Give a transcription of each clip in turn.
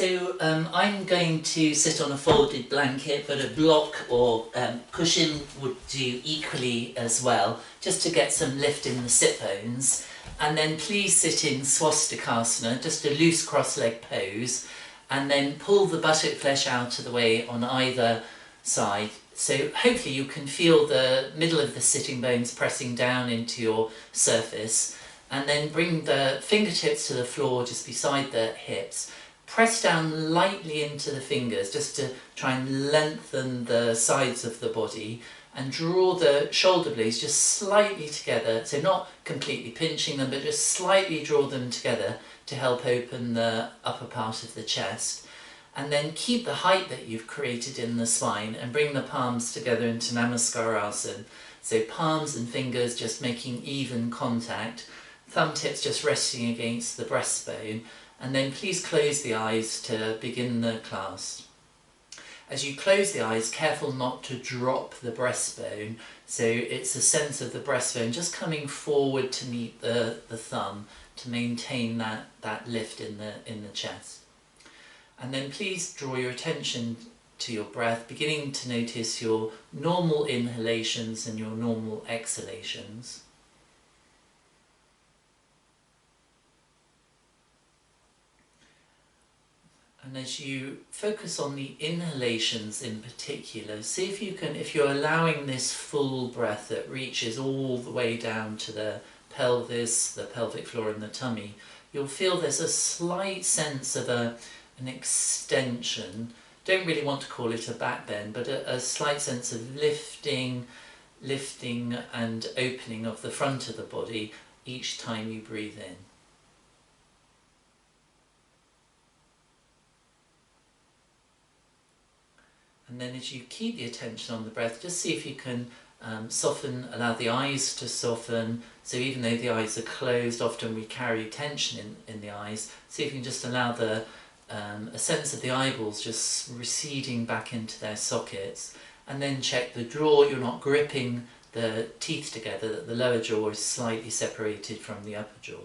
I'm going to sit on a folded blanket, but a block or cushion would do equally as well, just to get some lift in the sit bones. And then please sit in Swastikasana, just a loose cross-leg pose, and then pull the buttock flesh out of the way on either side. So hopefully you can feel the middle of the sitting bones pressing down into your surface, and then bring the fingertips to the floor just beside the hips. Press down lightly into the fingers just to try and lengthen the sides of the body, and draw the shoulder blades just slightly together, so not completely pinching them, but just slightly draw them together to help open the upper part of the chest. And then keep the height that you've created in the spine and bring the palms together into Namaskarasana. So palms and fingers just making even contact, thumb tips just resting against the breastbone, and then please close the eyes to begin the class. As you close the eyes, careful not to drop the breastbone, so it's a sense of the breastbone just coming forward to meet the thumb to maintain that lift in the chest. And then please draw your attention to your breath, beginning to notice your normal inhalations and your normal exhalations. And as you focus on the inhalations in particular, see if you can, if you're allowing this full breath that reaches all the way down to the pelvis, the pelvic floor and the tummy, you'll feel there's a slight sense of an extension. Don't really want to call it a back bend, but a slight sense of lifting and opening of the front of the body each time you breathe in. And then as you keep the attention on the breath, just see if you can soften, allow the eyes to soften. So even though the eyes are closed, often we carry tension in the eyes. See if you can just allow a sense of the eyeballs just receding back into their sockets. And then check the jaw, you're not gripping the teeth together, that the lower jaw is slightly separated from the upper jaw.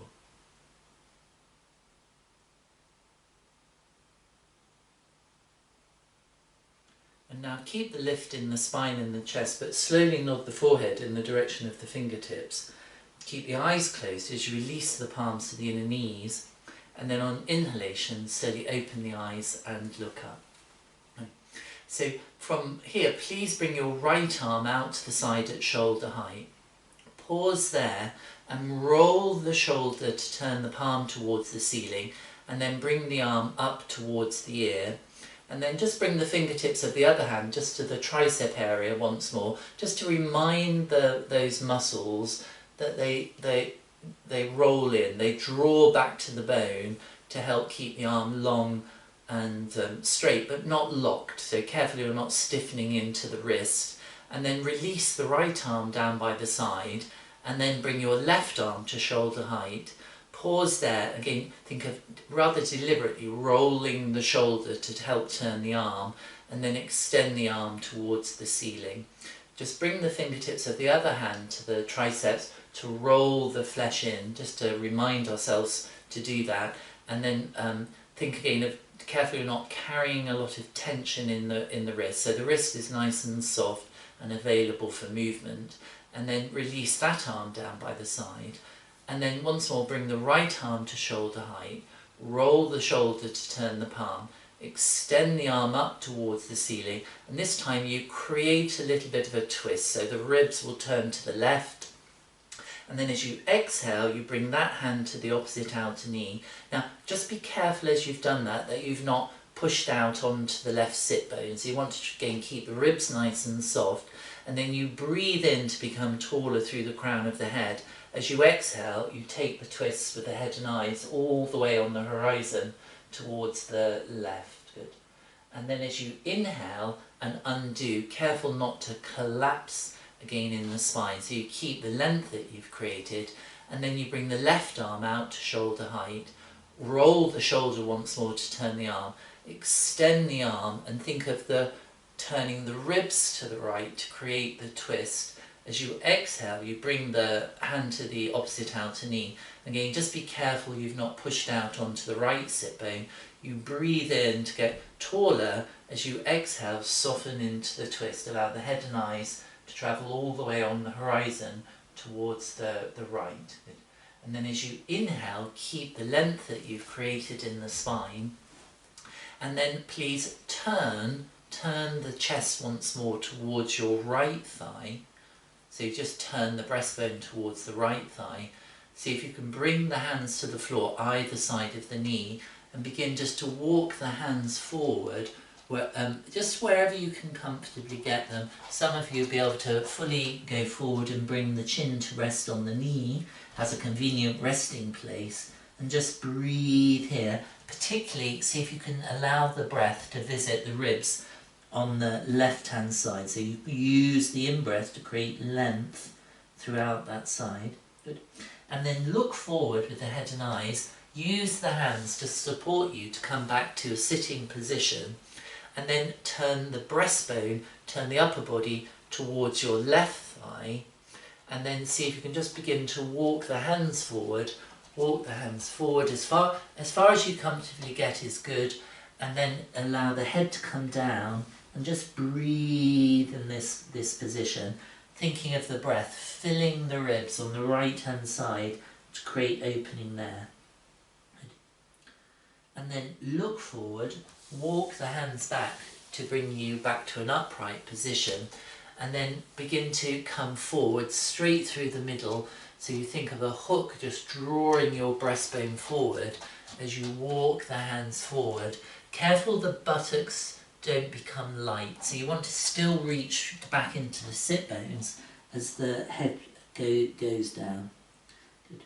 And now keep the lift in the spine and the chest, but slowly nod the forehead in the direction of the fingertips. Keep the eyes closed as you release the palms to the inner knees, and then on inhalation, slowly open the eyes and look up. So from here, please bring your right arm out to the side at shoulder height. Pause there and roll the shoulder to turn the palm towards the ceiling, and then bring the arm up towards the ear. And then just bring the fingertips of the other hand just to the tricep area once more, just to remind those muscles that they roll in, they draw back to the bone to help keep the arm long and straight, but not locked. So carefully you're not stiffening into the wrist. And then release the right arm down by the side, and then bring your left arm to shoulder height. Pause there, again, think of rather deliberately rolling the shoulder to help turn the arm, and then extend the arm towards the ceiling. Just bring the fingertips of the other hand to the triceps to roll the flesh in, just to remind ourselves to do that. And then think again of carefully you're not carrying a lot of tension in the wrist, so the wrist is nice and soft and available for movement. And then release that arm down by the side. And then once more bring the right arm to shoulder height, roll the shoulder to turn the palm, extend the arm up towards the ceiling, and this time you create a little bit of a twist, so the ribs will turn to the left. And then as you exhale, you bring that hand to the opposite outer knee. Now just be careful as you've done that you've not pushed out onto the left sit bone. So you want to again keep the ribs nice and soft, and then you breathe in to become taller through the crown of the head. As you exhale, you take the twists with the head and eyes all the way on the horizon towards the left. Good. And then as you inhale and undo, careful not to collapse again in the spine. So you keep the length that you've created, and then you bring the left arm out to shoulder height, roll the shoulder once more to turn the arm, extend the arm, and think of turning the ribs to the right to create the twist. As you exhale, you bring the hand to the opposite outer knee. Again, just be careful you've not pushed out onto the right sit bone. You breathe in to get taller. As you exhale, soften into the twist. Allow the head and eyes to travel all the way on the horizon towards the right. And then as you inhale, keep the length that you've created in the spine. And then please turn the chest once more towards your right thigh. So you just turn the breastbone towards the right thigh. See if you can bring the hands to the floor either side of the knee and begin just to walk the hands forward, just wherever you can comfortably get them. Some of you will be able to fully go forward and bring the chin to rest on the knee as a convenient resting place, and just breathe here. Particularly see if you can allow the breath to visit the ribs on the left hand side, so you use the in-breath to create length throughout that side. Good. And then look forward with the head and eyes. Use the hands to support you to come back to a sitting position, and then turn the breastbone, turn the upper body towards your left thigh, and then see if you can just begin to walk the hands forward. Walk the hands forward as far as you comfortably get is good, and then allow the head to come down and just breathe in this position, thinking of the breath filling the ribs on the right hand side to create opening there. And then look forward, walk the hands back to bring you back to an upright position, and then begin to come forward straight through the middle. So you think of a hook just drawing your breastbone forward as you walk the hands forward. Careful the buttocks don't become light, so you want to still reach back into the sit bones as the head goes down. Good.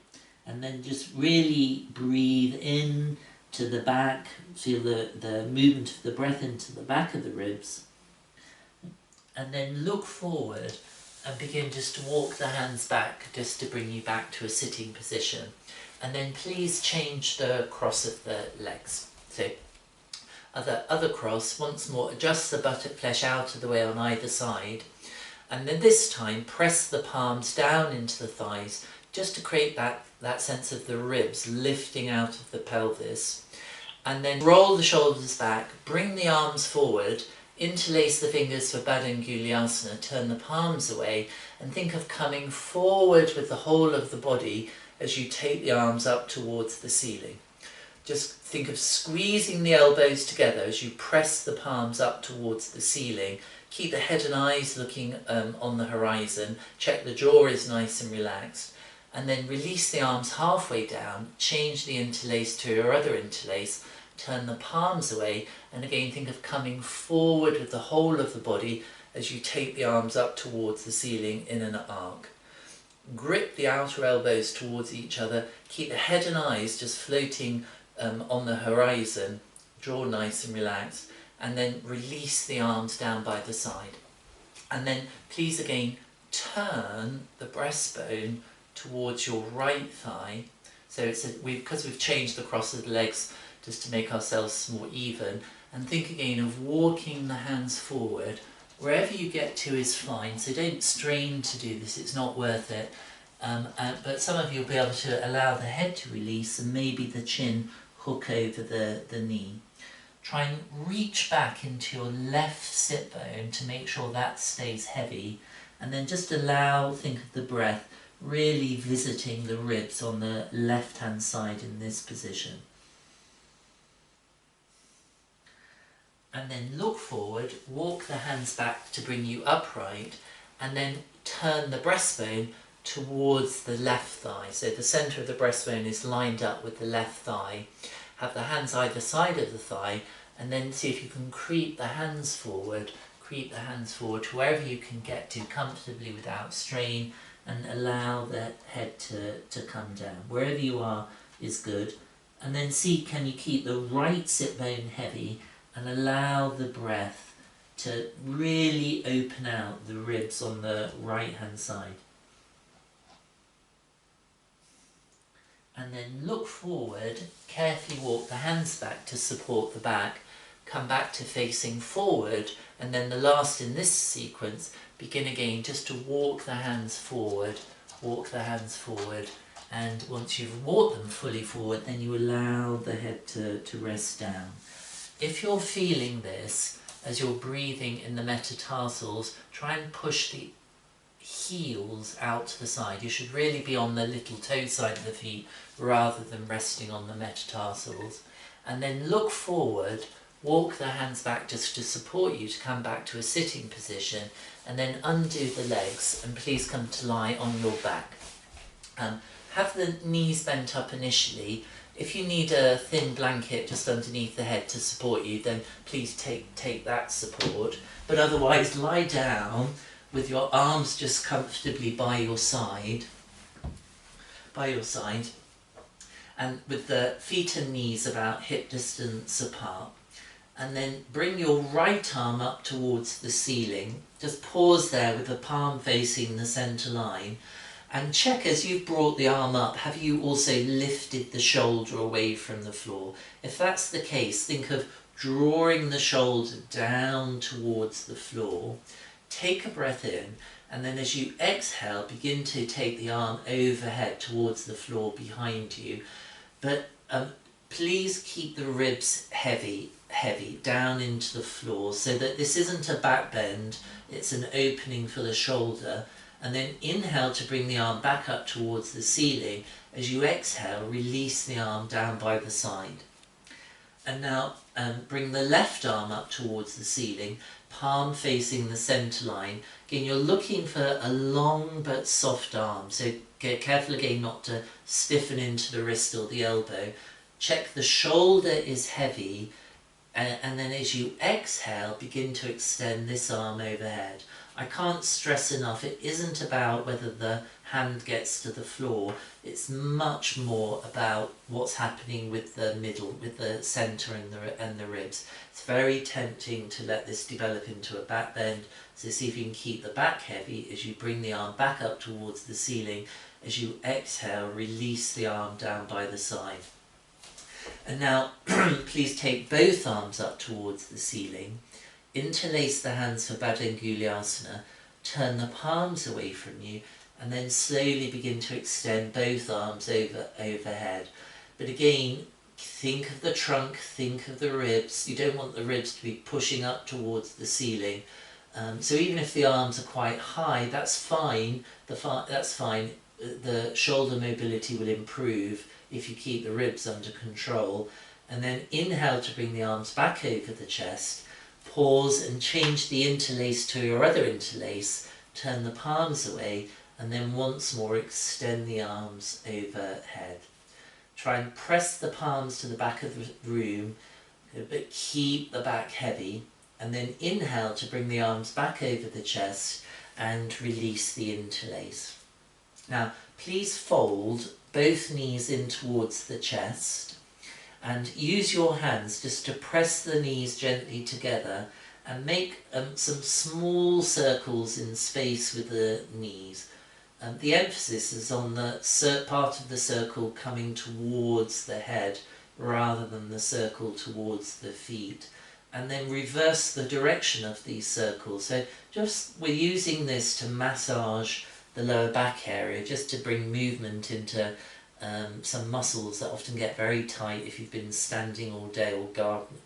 And then just really breathe in to the back, feel the movement of the breath into the back of the ribs, and then look forward and begin just to walk the hands back just to bring you back to a sitting position. And then please change the cross of the legs. So other cross, once more adjust the buttock flesh out of the way on either side, and then this time press the palms down into the thighs just to create that sense of the ribs lifting out of the pelvis. And then roll the shoulders back, bring the arms forward, interlace the fingers for Badangulyasana, turn the palms away, and think of coming forward with the whole of the body as you take the arms up towards the ceiling. Just think of squeezing the elbows together as you press the palms up towards the ceiling. Keep the head and eyes looking on the horizon. Check the jaw is nice and relaxed. And then release the arms halfway down, change the interlace to your other interlace, turn the palms away, and again think of coming forward with the whole of the body as you take the arms up towards the ceiling in an arc. Grip the outer elbows towards each other, keep the head and eyes just floating on the horizon, jaw nice and relaxed, and then release the arms down by the side. And then please again turn the breastbone towards your right thigh. So because we've changed the cross of the legs just to make ourselves more even, and think again of walking the hands forward. Wherever you get to is fine, so don't strain to do this, it's not worth it. But some of you will be able to allow the head to release and maybe the chin hook over the knee. Try and reach back into your left sit bone to make sure that stays heavy, and then just think of the breath really visiting the ribs on the left hand side in this position. And then look forward, walk the hands back to bring you upright, and then turn the breastbone towards the left thigh. So the centre of the breastbone is lined up with the left thigh. Have the hands either side of the thigh, and then see if you can creep the hands forward to wherever you can get to comfortably without strain, and allow the head to come down. Wherever you are is good. And then see, can you keep the right sit bone heavy and allow the breath to really open out the ribs on the right hand side. And then look forward, carefully walk the hands back to support the back, come back to facing forward, and then the last in this sequence, begin again just to walk the hands forward, And once you've walked them fully forward, then you allow the head to rest down. If you're feeling this, as you're breathing in the metatarsals, try and push the heels out to the side. You should really be on the little toe side of the feet rather than resting on the metatarsals. And then look forward, walk the hands back just to support you to come back to a sitting position, and then undo the legs, and please come to lie on your back. Have the knees bent up initially. If you need a thin blanket just underneath the head to support you, then please take that support. But otherwise, lie down with your arms just comfortably by your side, and with the feet and knees about hip distance apart. And then bring your right arm up towards the ceiling. Just pause there with the palm facing the centre line. And check as you've brought the arm up, have you also lifted the shoulder away from the floor? If that's the case, think of drawing the shoulder down towards the floor. Take a breath in, and then as you exhale, begin to take the arm overhead towards the floor behind you. But please keep the ribs heavy down into the floor, so that this isn't a back bend, it's an opening for the shoulder. And then inhale to bring the arm back up towards the ceiling. As you exhale, release the arm down by the side. And now bring the left arm up towards the ceiling, palm facing the centre line. Again, you're looking for a long but soft arm, so get careful again not to stiffen into the wrist or the elbow. Check the shoulder is heavy, and then as you exhale, begin to extend this arm overhead. I can't stress enough, it isn't about whether the hand gets to the floor, it's much more about what's happening with the middle, with the centre and the ribs. It's very tempting to let this develop into a back bend, so see if you can keep the back heavy as you bring the arm back up towards the ceiling. As you exhale, release the arm down by the side. And now please take both arms up towards the ceiling. Interlace the hands for Badangulyasana, turn the palms away from you, and then slowly begin to extend both arms overhead. But again, think of the trunk, think of the ribs. You don't want the ribs to be pushing up towards the ceiling. So even if the arms are quite high, that's fine. That's fine. The shoulder mobility will improve if you keep the ribs under control. And then inhale to bring the arms back over the chest. Pause and change the interlace to your other interlace, turn the palms away, and then once more extend the arms overhead. Try and press the palms to the back of the room, but keep the back heavy, and then inhale to bring the arms back over the chest and release the interlace. Now please fold both knees in towards the chest, and use your hands just to press the knees gently together and make some small circles in space with the knees. The emphasis is on the part of the circle coming towards the head rather than the circle towards the feet. And then reverse the direction of these circles. So we're using this to massage the lower back area, just to bring movement into some muscles that often get very tight if you've been standing all day or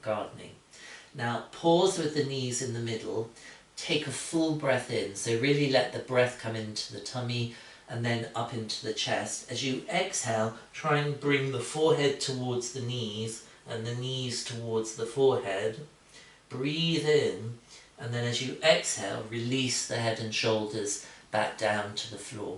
gardening. Now pause with the knees in the middle, take a full breath in, so really let the breath come into the tummy and then up into the chest. As you exhale, try and bring the forehead towards the knees and the knees towards the forehead. Breathe in, and then as you exhale, release the head and shoulders back down to the floor.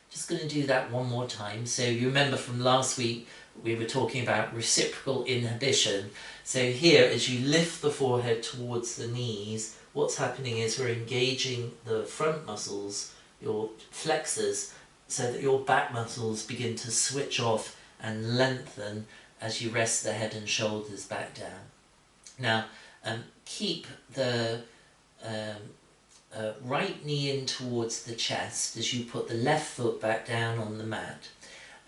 Just going to do that one more time. So you remember from last week we were talking about reciprocal inhibition. So here, as you lift the forehead towards the knees, what's happening is we're engaging the front muscles, your flexors, so that your back muscles begin to switch off and lengthen as you rest the head and shoulders back down. Now keep the right knee in towards the chest as you put the left foot back down on the mat,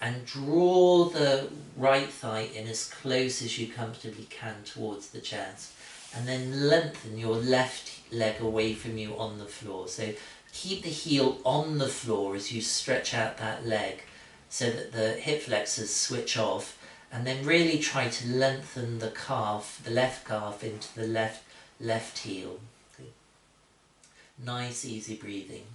and draw the right thigh in as close as you comfortably can towards the chest, and then lengthen your left leg away from you on the floor. So keep the heel on the floor as you stretch out that leg, so that the hip flexors switch off, and then really try to lengthen the calf, the left calf, into the left heel. Good. Nice easy breathing.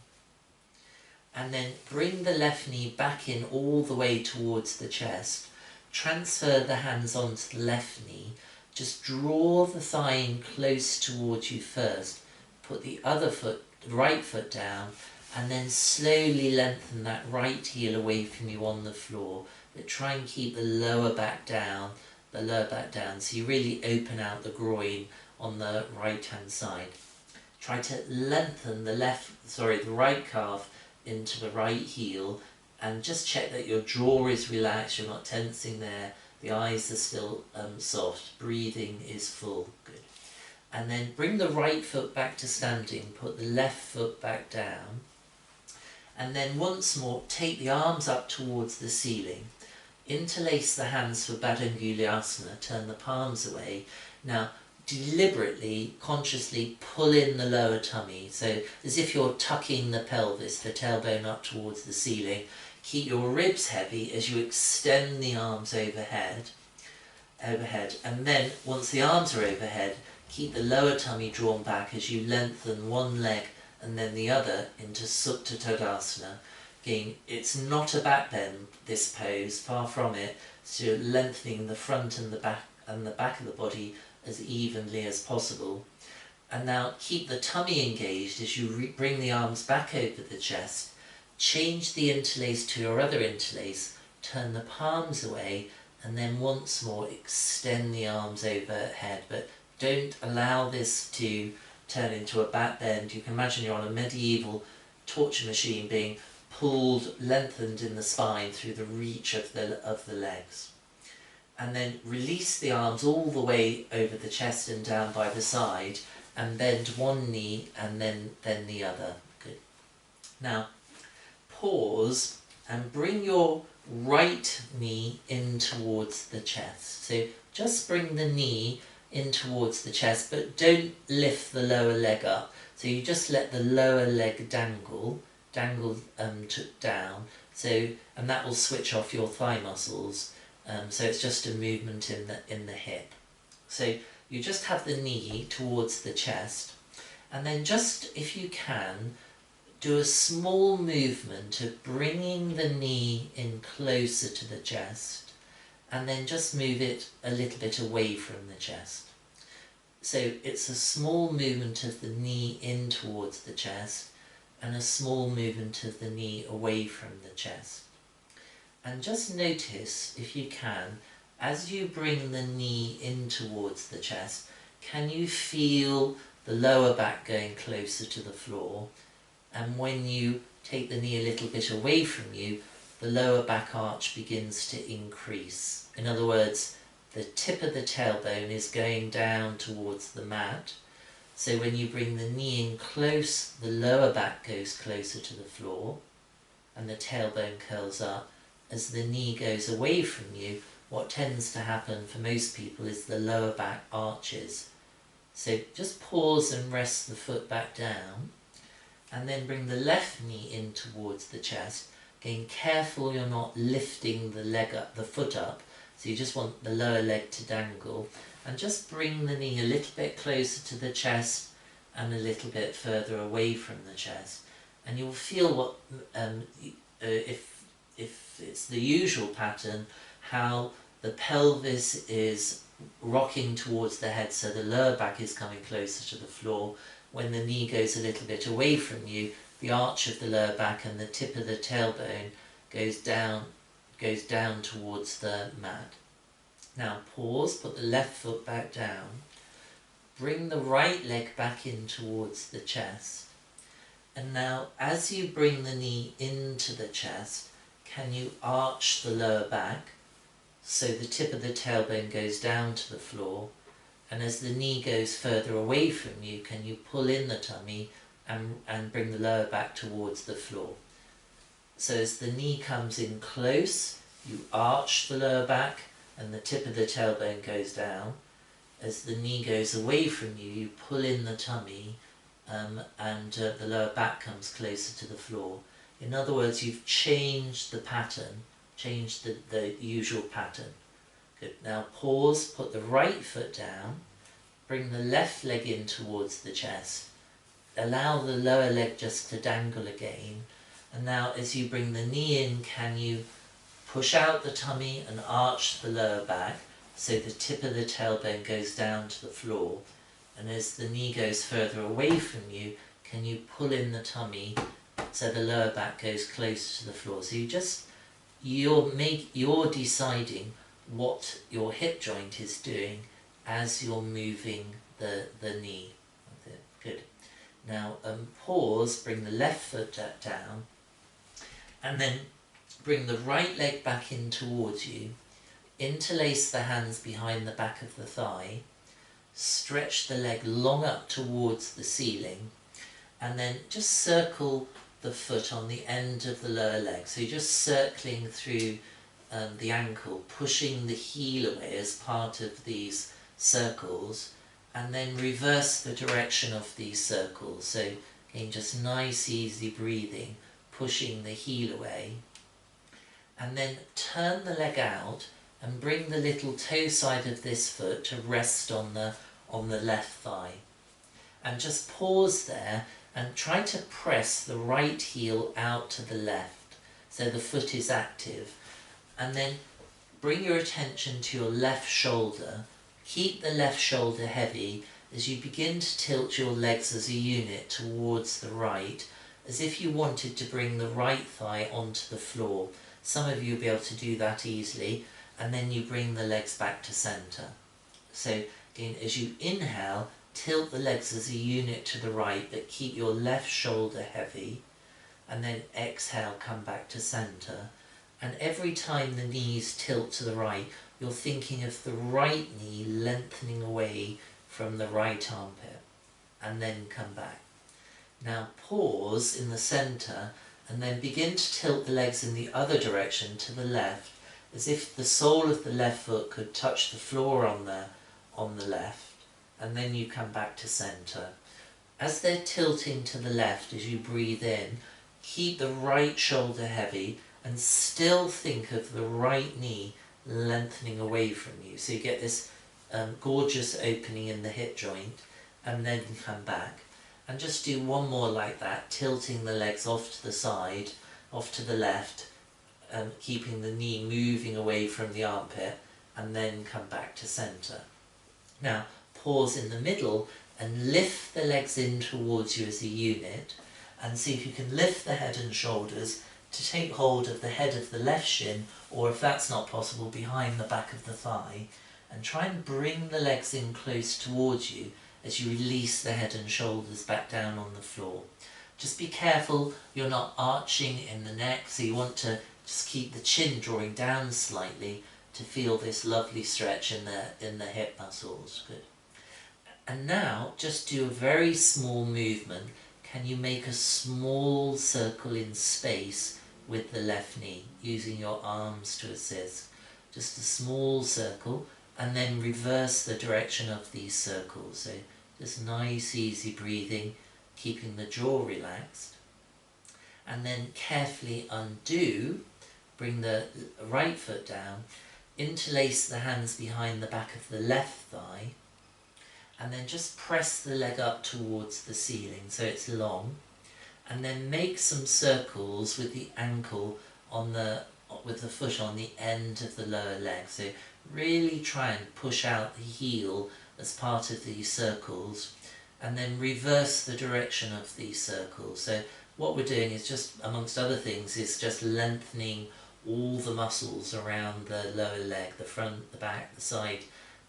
And then bring the left knee back in all the way towards the chest. Transfer the hands onto the left knee. Just draw the thigh in close towards you first. Put the other foot, the right foot down, and then slowly lengthen that right heel away from you on the floor. But try and keep the lower back down, so you really open out the groin on the right hand side. Try to lengthen the right calf into the right heel, and just check that your jaw is relaxed, you're not tensing there, the eyes are still soft, breathing is full. Good. And then bring the right foot back to standing, put the left foot back down, and then once more take the arms up towards the ceiling. Interlace the hands for Badangulyasana, turn the palms away. Now deliberately, consciously pull in the lower tummy, so as if you're tucking the pelvis, the tailbone up towards the ceiling. Keep your ribs heavy as you extend the arms overhead, and then once the arms are overhead, keep the lower tummy drawn back as you lengthen one leg and then the other into Supta Tadasana. Again, it's not a back bend, this pose, far from it, so you're lengthening the front and the back of the body as evenly as possible. And now keep the tummy engaged as you bring the arms back over the chest. Change the interlace to your other interlace, turn the palms away, and then once more extend the arms overhead. But don't allow this to turn into a back bend. You can imagine you're on a medieval torture machine being pulled, lengthened in the spine through the reach of the legs. And then release the arms all the way over the chest and down by the side, and bend one knee and then the other. Good. Now pause and bring your right knee in towards the chest. So just bring the knee in towards the chest, but don't lift the lower leg up. So you just let the lower leg dangle down. So, and that will switch off your thigh muscles. So it's just a movement in the hip. So you just have the knee towards the chest, and then just, if you can, do a small movement of bringing the knee in closer to the chest, and then just move it a little bit away from the chest. So it's a small movement of the knee in towards the chest, and a small movement of the knee away from the chest. And just notice, if you can, as you bring the knee in towards the chest, can you feel the lower back going closer to the floor? And when you take the knee a little bit away from you, the lower back arch begins to increase. In other words, the tip of the tailbone is going down towards the mat. So when you bring the knee in close, the lower back goes closer to the floor, and the tailbone curls up. As the knee goes away from you, what tends to happen for most people is the lower back arches. So just pause and rest the foot back down, and then bring the left knee in towards the chest. Again, careful you're not lifting the foot up, so you just want the lower leg to dangle, and just bring the knee a little bit closer to the chest and a little bit further away from the chest. And you'll feel what, if it's the usual pattern, how the pelvis is rocking towards the head, so the lower back is coming closer to the floor. When the knee goes a little bit away from you, the arch of the lower back and the tip of the tailbone goes down towards the mat. Now pause, put the left foot back down, bring the right leg back in towards the chest, and now as you bring the knee into the chest, can you arch the lower back so the tip of the tailbone goes down to the floor, and as the knee goes further away from you, can you pull in the tummy and bring the lower back towards the floor. So as the knee comes in close, you arch the lower back and the tip of the tailbone goes down. As the knee goes away from you, you pull in the tummy and the lower back comes closer to the floor. In other words, you've changed the pattern change the usual pattern. Good. Now pause, put the right foot down, bring the left leg in towards the chest, allow the lower leg just to dangle again, and now as you bring the knee in, can you push out the tummy and arch the lower back so the tip of the tailbone goes down to the floor, and as the knee goes further away from you, can you pull in the tummy so the lower back goes close to the floor. So you're deciding what your hip joint is doing as you're moving the knee. Good. Now pause, bring the left foot down, and then bring the right leg back in towards you, interlace the hands behind the back of the thigh, stretch the leg long up towards the ceiling, and then just circle the foot on the end of the lower leg. So you're just circling through the ankle, pushing the heel away as part of these circles, and then reverse the direction of these circles. So again, just nice easy breathing, pushing the heel away, and then turn the leg out and bring the little toe side of this foot to rest on the left thigh, and just pause there and try to press the right heel out to the left so the foot is active. And then bring your attention to your left shoulder. Keep the left shoulder heavy as you begin to tilt your legs as a unit towards the right, as if you wanted to bring the right thigh onto the floor. Some of you will be able to do that easily, and then you bring the legs back to centre. So again, as you inhale, tilt the legs as a unit to the right, but keep your left shoulder heavy, and then exhale, come back to centre. And every time the knees tilt to the right, you're thinking of the right knee lengthening away from the right armpit, and then come back. Now pause in the centre, and then begin to tilt the legs in the other direction to the left, as if the sole of the left foot could touch the floor on the left, and then you come back to centre. As they're tilting to the left, as you breathe in, keep the right shoulder heavy and still think of the right knee lengthening away from you. So you get this gorgeous opening in the hip joint, and then come back. And just do one more like that, tilting the legs off to the side, off to the left, keeping the knee moving away from the armpit, and then come back to centre. Now pause in the middle and lift the legs in towards you as a unit, and see if you can lift the head and shoulders to take hold of the head of the left shin, or if that's not possible, behind the back of the thigh, and try and bring the legs in close towards you as you release the head and shoulders back down on the floor. Just be careful you're not arching in the neck, so you want to just keep the chin drawing down slightly to feel this lovely stretch in the hip muscles. Good. And now just do a very small movement. Can you make a small circle in space with the left knee, using your arms to assist? Just a small circle, and then reverse the direction of these circles. So just nice easy breathing, keeping the jaw relaxed. And then carefully undo, bring the right foot down, interlace the hands behind the back of the left thigh, and then just press the leg up towards the ceiling so it's long, and then make some circles with the ankle with the foot on the end of the lower leg. So really try and push out the heel as part of these circles, and then reverse the direction of these circles. So what we're doing is just, amongst other things, is just lengthening all the muscles around the lower leg, the front, the back, the side,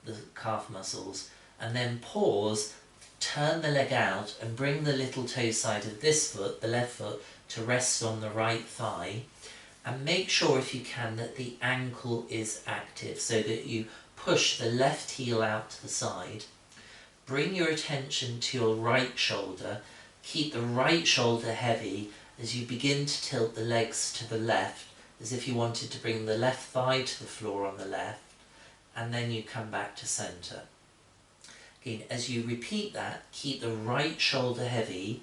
the calf muscles, and then pause, turn the leg out and bring the little toe side of this foot, the left foot, to rest on the right thigh, and make sure, if you can, that the ankle is active so that you push the left heel out to the side. Bring your attention to your right shoulder, keep the right shoulder heavy as you begin to tilt the legs to the left, as if you wanted to bring the left thigh to the floor on the left, and then you come back to centre. Again, as you repeat that, keep the right shoulder heavy,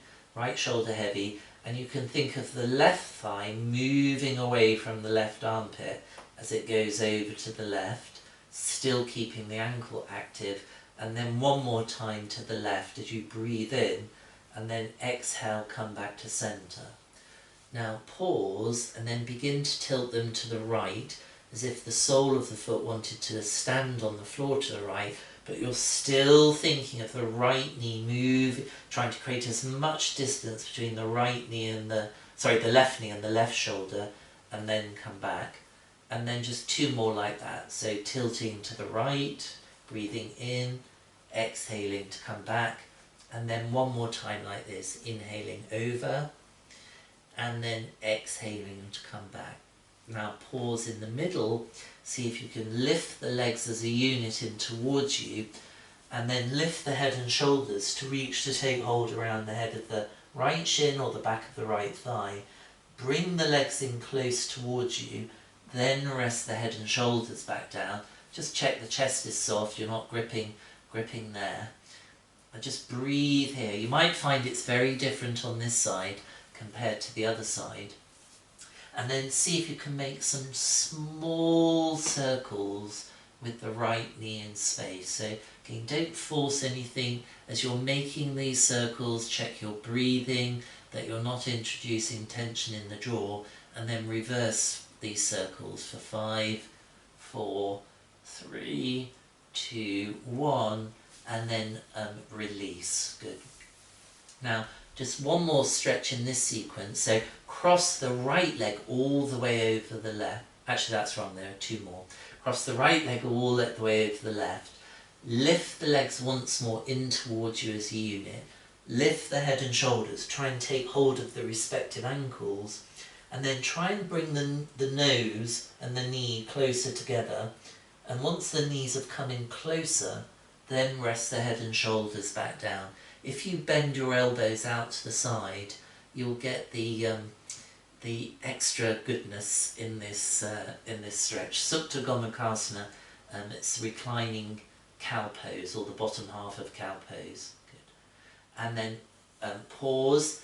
And you can think of the left thigh moving away from the left armpit as it goes over to the left, still keeping the ankle active, and then one more time to the left as you breathe in, and then exhale, come back to centre. Now pause and then begin to tilt them to the right as if the sole of the foot wanted to stand on the floor to the right, but you're still thinking of the right knee move, trying to create as much distance between the right knee and the left knee and the left shoulder, and then come back. And then just two more like that. So tilting to the right, breathing in, exhaling to come back, and then one more time like this, inhaling over, and then exhaling to come back. Now pause in the middle, see if you can lift the legs as a unit in towards you, and then lift the head and shoulders to reach to take hold around the head of the right shin or the back of the right thigh. Bring the legs in close towards you, then rest the head and shoulders back down. Just check the chest is soft, you're not gripping there. And just breathe here. You might find it's very different on this side compared to the other side. And then see if you can make some small circles with the right knee in space. So again, don't force anything. As you're making these circles, check your breathing, that you're not introducing tension in the jaw, and then reverse these circles for 5, 4, 3, 2, 1, and then release. Good. Now, just one more stretch in this sequence. So cross the right leg all the way over the left. Actually, that's wrong. There are two more. Cross the right leg all the way over the left. Lift the legs once more in towards you as a unit. Lift the head and shoulders. Try and take hold of the respective ankles. And then try and bring the nose and the knee closer together. And once the knees have come in closer, then rest the head and shoulders back down. If you bend your elbows out to the side, you'll get the extra goodness in this stretch. Supta Gomukhasana, it's reclining cow pose, or the bottom half of cow pose. Good. And then pause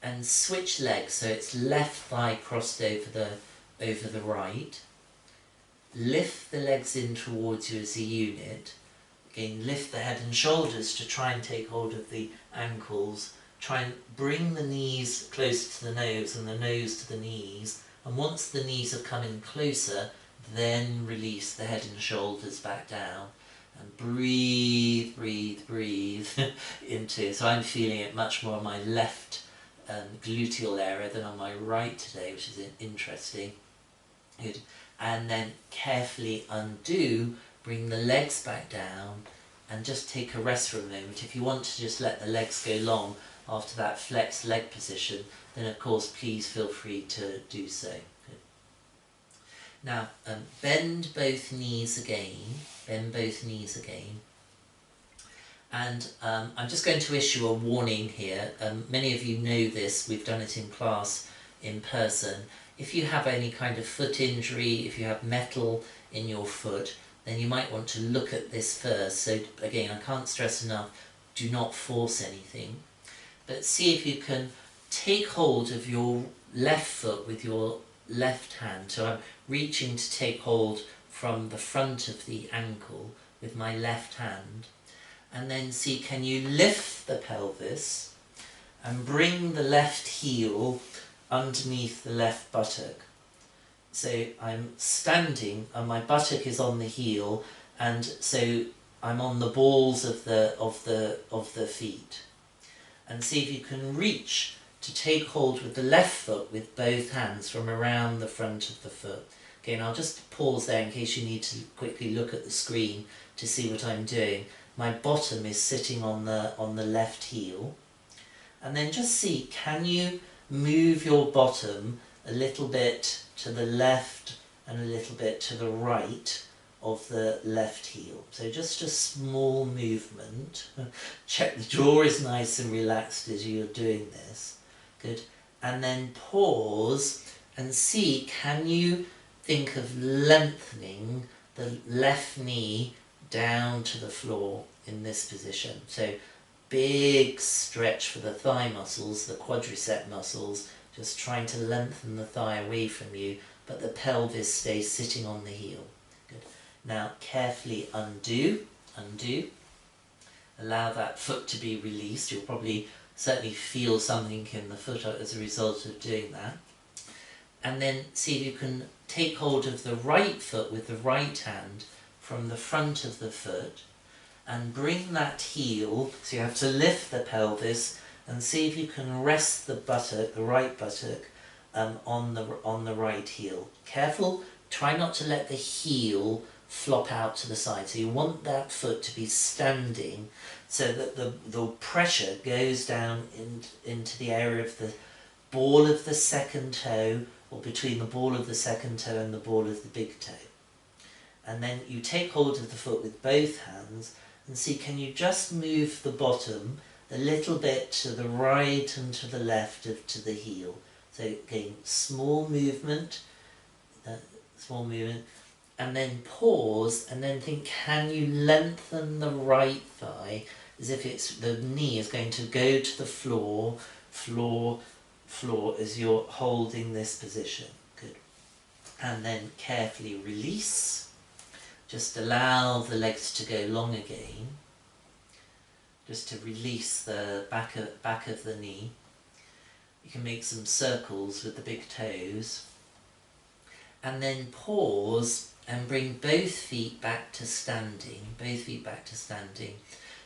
and switch legs. So it's left thigh crossed over the right. Lift the legs in towards you as a unit. Again, lift the head and shoulders to try and take hold of the ankles. Try and bring the knees closer to the nose and the nose to the knees. And once the knees have come in closer, then release the head and shoulders back down. And breathe, breathe, breathe into. So I'm feeling it much more on my left gluteal area than on my right today, which is interesting. Good. And then carefully undo. Bring the legs back down and just take a rest for a moment. If you want to just let the legs go long after that flexed leg position, then of course please feel free to do so. Good. Now bend both knees again. Bend both knees again. And I'm just going to issue a warning here. Many of you know this, we've done it in class in person. If you have any kind of foot injury, if you have metal in your foot, then you might want to look at this first. So again, I can't stress enough, do not force anything. But see if you can take hold of your left foot with your left hand. So I'm reaching to take hold from the front of the ankle with my left hand. And then see, can you lift the pelvis and bring the left heel underneath the left buttock. So I'm standing and my buttock is on the heel, and so I'm on the balls of the feet. And see if you can reach to take hold with the left foot with both hands from around the front of the foot. Again, I'll just pause there in case you need to quickly look at the screen to see what I'm doing. My bottom is sitting on the left heel. And then just see, can you move your bottom a little bit to the left and a little bit to the right of the left heel. So just a small movement. Check the jaw is nice and relaxed as you're doing this. Good. And then pause and see, can you think of lengthening the left knee down to the floor in this position. So big stretch for the thigh muscles, the quadricep muscles, just trying to lengthen the thigh away from you, but the pelvis stays sitting on the heel. Good. Now carefully undo. Allow that foot to be released. You'll probably certainly feel something in the foot as a result of doing that. And then see if you can take hold of the right foot with the right hand from the front of the foot and bring that heel, so you have to lift the pelvis, and see if you can rest the buttock, the right buttock, on the right heel. Careful, try not to let the heel flop out to the side. So you want that foot to be standing so that the pressure goes down into the area of the ball of the second toe, or between the ball of the second toe and the ball of the big toe. And then you take hold of the foot with both hands and see, can you just move the bottom a little bit to the right and to the left to the heel. So again, small movement, and then pause, and then think, can you lengthen the right thigh as if the knee is going to go to the floor as you're holding this position. Good. And then carefully release. Just allow the legs to go long again. Just to release the back of the knee. You can make some circles with the big toes. And then pause and bring both feet back to standing.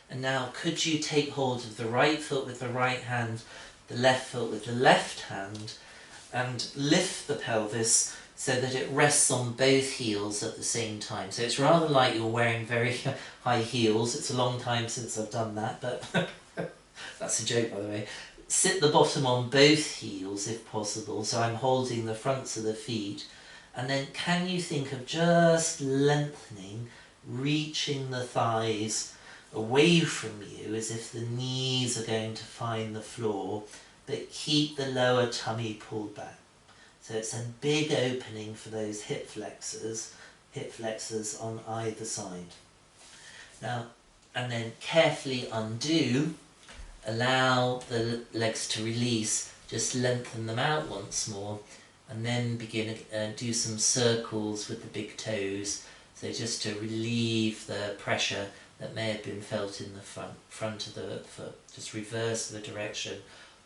And now could you take hold of the right foot with the right hand, the left foot with the left hand, and lift the pelvis so that it rests on both heels at the same time. So it's rather like you're wearing very high heels. It's a long time since I've done that, but that's a joke, by the way. Sit the bottom on both heels if possible, so I'm holding the fronts of the feet. And then can you think of just lengthening, reaching the thighs away from you as if the knees are going to find the floor, but keep the lower tummy pulled back. So it's a big opening for those hip flexors on either side. Now, and then carefully undo, allow the legs to release, just lengthen them out once more, and then begin do some circles with the big toes, so just to relieve the pressure that may have been felt in the front of the foot. Just reverse the direction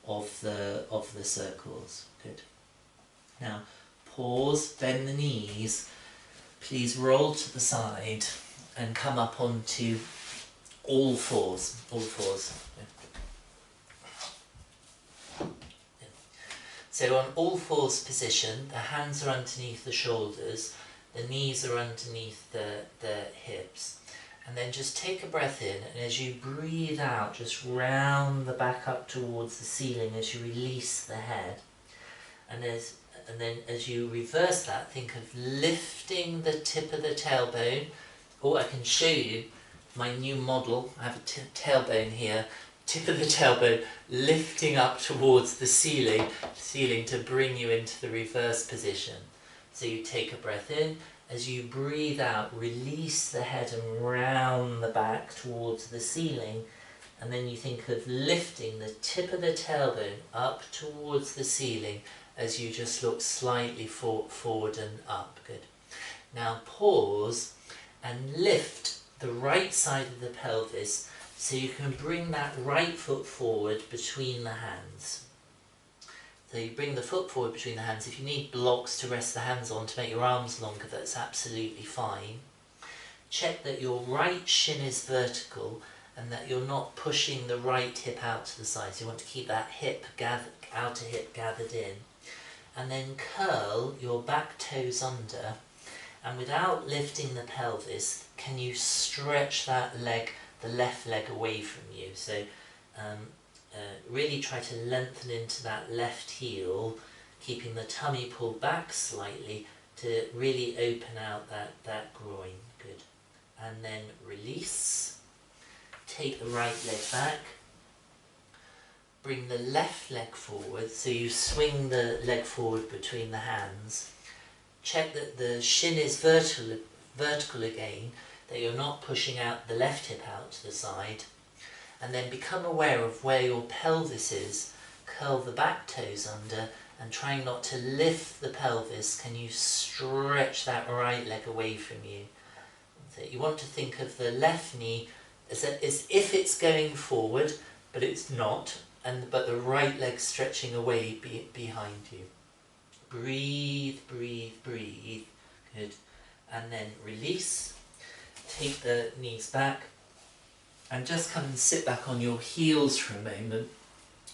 of the circles. Good. Now pause, bend the knees, please roll to the side and come up onto all fours. So on all fours position, the hands are underneath the shoulders, the knees are underneath the hips. And then just take a breath in, and as you breathe out, just round the back up towards the ceiling as you release the head. And then as you reverse that, think of lifting the tip of the tailbone. Oh, I can show you my new model. I have a tailbone here. Tip of the tailbone lifting up towards the ceiling to bring you into the reverse position. So you take a breath in. As you breathe out, release the head and round the back towards the ceiling. And then you think of lifting the tip of the tailbone up towards the ceiling as you just look slightly forward and up. Good. Now pause and lift the right side of the pelvis so you can bring that right foot forward between the hands. So you bring the foot forward between the hands. If you need blocks to rest the hands on to make your arms longer, that's absolutely fine. Check that your right shin is vertical and that you're not pushing the right hip out to the side. So you want to keep that outer hip gathered in. And then curl your back toes under, and without lifting the pelvis, can you stretch that leg, the left leg, away from you? So really try to lengthen into that left heel, keeping the tummy pulled back slightly to really open out that groin. Good. And then release. Take the right leg back. Bring the left leg forward, so you swing the leg forward between the hands. Check that the shin is vertical again, that you're not pushing out the left hip out to the side. and then become aware of where your pelvis is. Curl the back toes under, and trying not to lift the pelvis, can you stretch that right leg away from you? So you want to think of the left knee as if it's going forward, but it's not, but the right leg stretching away behind you. Breathe, breathe, breathe. Good. And then release. Take the knees back, and just come and sit back on your heels for a moment,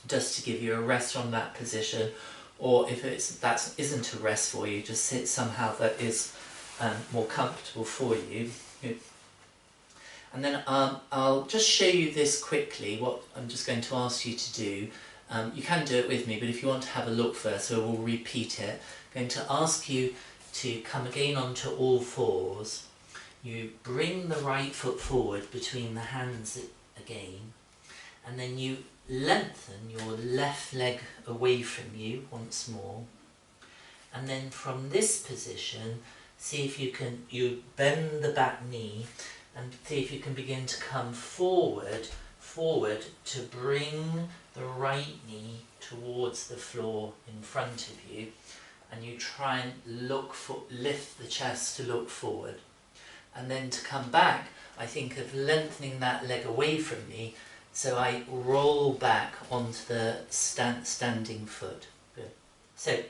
just to give you a rest on that position. Or if that isn't a rest for you, just sit somehow that is more comfortable for you. Good. And then I'll just show you this quickly, what I'm just going to ask you to do. You can do it with me, but if you want to have a look first, so we'll repeat it. I'm going to ask you to come again onto all fours. You bring the right foot forward between the hands again, and then you lengthen your left leg away from you once more. And then from this position, see if you bend the back knee, and see if you can begin to come forward to bring the right knee towards the floor in front of you, and you try and lift the chest to look forward. And then to come back, I think of lengthening that leg away from me, so I roll back onto the standing foot. Good. So,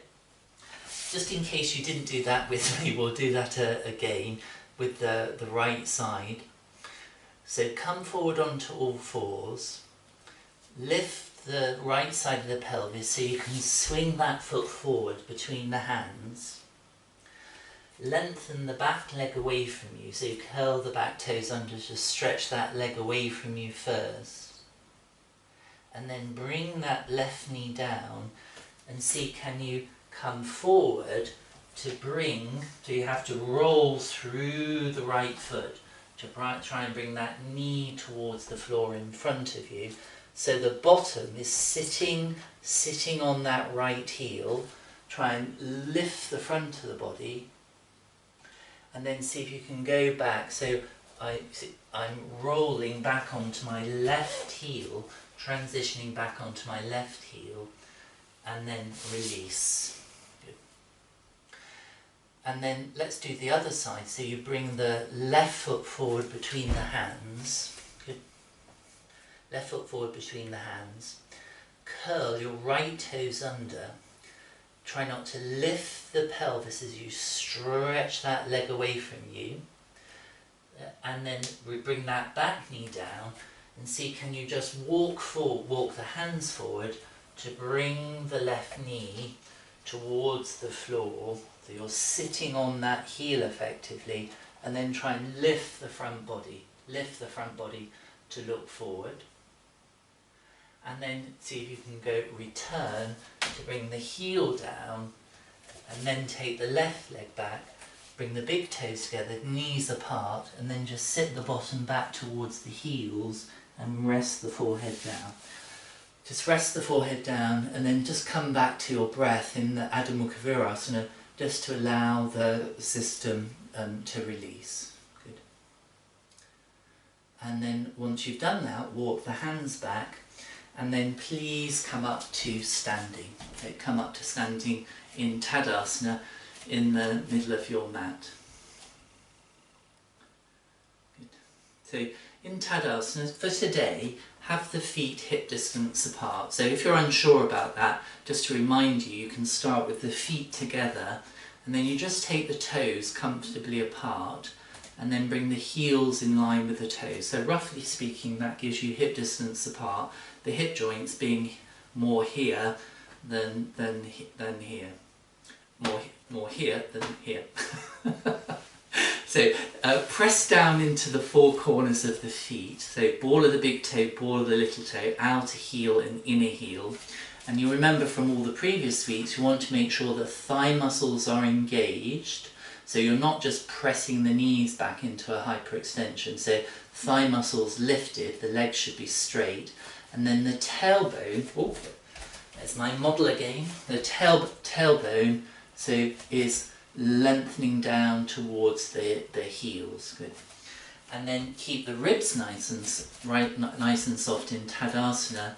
just in case you didn't do that with me, we'll do that again with the right side. So come forward onto all fours, lift the right side of the pelvis so you can swing that foot forward between the hands. Lengthen the back leg away from you, so you curl the back toes under to stretch that leg away from you first. And then bring that left knee down and see, can you come forward to so you have to roll through the right foot to try and bring that knee towards the floor in front of you. So the bottom is sitting on that right heel. Try and lift the front of the body, and then see if you can go back. So I'm rolling back onto my left heel, transitioning back onto my left heel, and then release. Good. And then let's do the other side. So you bring the left foot forward between the hands. Good. Left foot forward between the hands. Curl your right toes under. Try not to lift the pelvis as you stretch that leg away from you. And then we bring that back knee down, and see, can you just walk the hands forward to bring the left knee towards the floor, so you're sitting on that heel effectively, and then try and lift the front body to look forward. And then see if you can return to bring the heel down, and then take the left leg back, bring the big toes together, knees apart, and then just sit the bottom back towards the heels and rest the forehead down. Just rest the forehead down, and then just come back to your breath in the Adho Mukha Virasana, just to allow the system to release. Good. And then once you've done that, walk the hands back, and then please come up to standing. Okay, come up to standing in Tadasana in the middle of your mat. Good. So in Tadasana, for today, have the feet hip distance apart. So if you're unsure about that, just to remind you, you can start with the feet together, and then you just take the toes comfortably apart, and then bring the heels in line with the toes. So roughly speaking, that gives you hip distance apart, the hip joints being more here than here. More here than here. So press down into the four corners of the feet. So ball of the big toe, ball of the little toe, outer heel and inner heel. And you remember from all the previous weeks, you want to make sure the thigh muscles are engaged. So you're not just pressing the knees back into a hyperextension. So thigh muscles lifted, the legs should be straight. And then the tailbone, oh, there's my model again. The tailbone is lengthening down towards the heels. Good. and then keep the ribs nice and soft in Tadasana,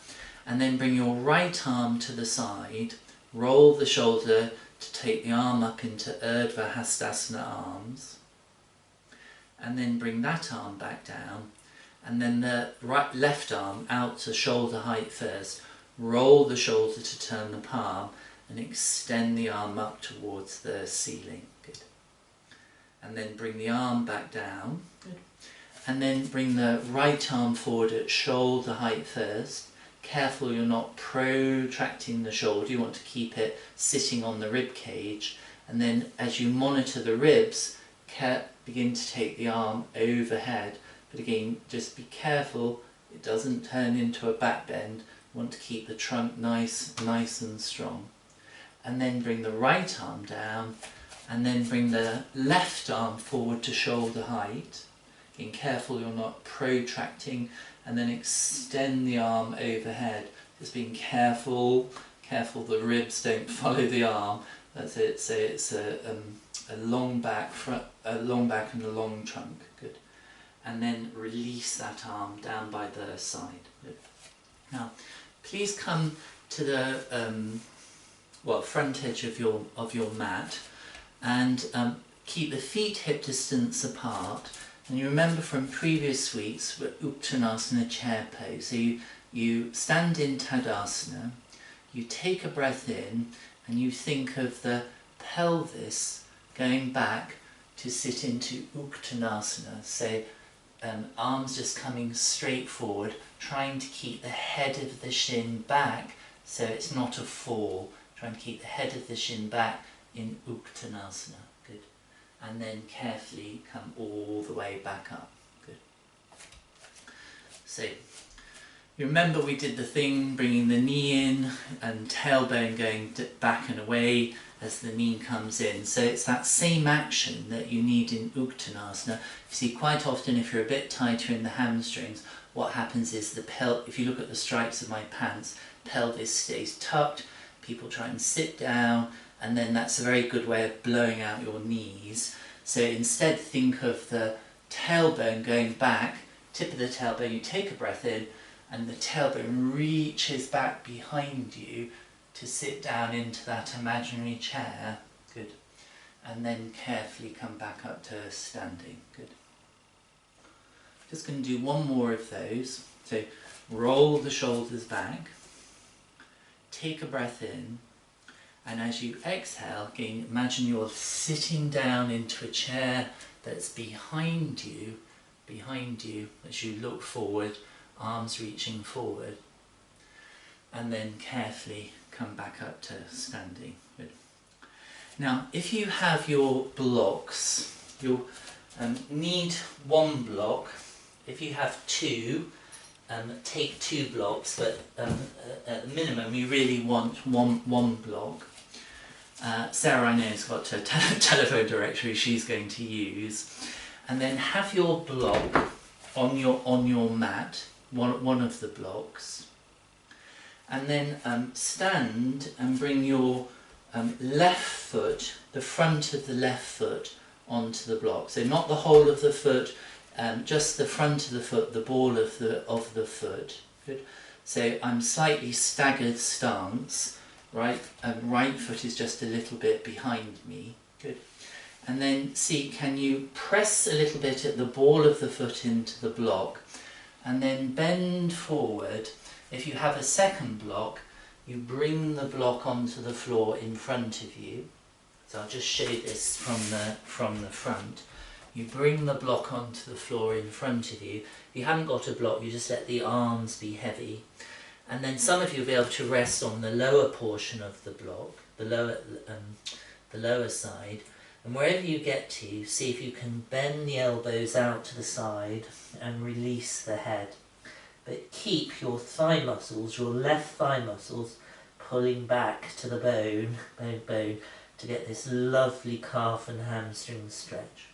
and then bring your right arm to the side, roll the shoulder to take the arm up into Urdhva Hastasana arms, and then bring that arm back down, and then the left arm out to shoulder height first, roll the shoulder to turn the palm, and extend the arm up towards the ceiling. Good. And then bring the arm back down. Good. And then bring the right arm forward at shoulder height first. Careful you're not protracting the shoulder, you want to keep it sitting on the rib cage. And then as you monitor the ribs, begin to take the arm overhead. But again, just be careful it doesn't turn into a back bend. You want to keep the trunk nice and strong. And then bring the right arm down, and then bring the left arm forward to shoulder height. Being careful you're not protracting, and then extend the arm overhead. Just being careful the ribs don't follow the arm. That's it. So it's a long back, a long back and a long trunk. Good. And then release that arm down by the side. Good. Now, please come to the front edge of your mat, and keep the feet hip distance apart. And you remember from previous weeks, Uktanasana chair pose. So you stand in Tadasana, you take a breath in, and you think of the pelvis going back to sit into Uktanasana. So arms just coming straight forward, trying to keep the head of the shin back so it's not a fall. Trying to keep the head of the shin back in Uktanasana. Good. And then carefully come all the way back up. Good. So, you remember we did the thing, bringing the knee in and tailbone going back and away as the knee comes in. So it's that same action that you need in Uktanasana. You see, quite often if you're a bit tighter in the hamstrings, what happens is if you look at the stripes of my pants, pelvis stays tucked. People try and sit down, and then that's a very good way of blowing out your knees. So instead think of the tailbone going back, tip of the tailbone, you take a breath in, and the tailbone reaches back behind you to sit down into that imaginary chair. Good. And then carefully come back up to standing. Good. Just going to do one more of those. So roll the shoulders back. Take a breath in, and as you exhale, again, imagine you're sitting down into a chair that's behind you as you look forward, arms reaching forward, and then carefully come back up to standing. Good. Now, if you have your blocks, you'll need one block. If you have two, take 2 blocks, but at the minimum you really want one block. Sarah, I know, has got a telephone directory she's going to use. And then have your block on your mat, one of the blocks. And then stand and bring your left foot, the front of the left foot, onto the block. So not the whole of the foot, just the front of the foot, the ball of the foot. Good. So I'm slightly staggered stance, right? Right foot is just a little bit behind me. Good. And then see, can you press a little bit at the ball of the foot into the block, and then bend forward. If you have a second block, you bring the block onto the floor in front of you. So I'll just show this from the front. You bring the block onto the floor in front of you. If you haven't got a block, you just let the arms be heavy. And then some of you will be able to rest on the lower portion of the block, the lower side. And wherever you get to, see if you can bend the elbows out to the side and release the head. But keep your thigh muscles, your left thigh muscles, pulling back to the bone, to get this lovely calf and hamstring stretch.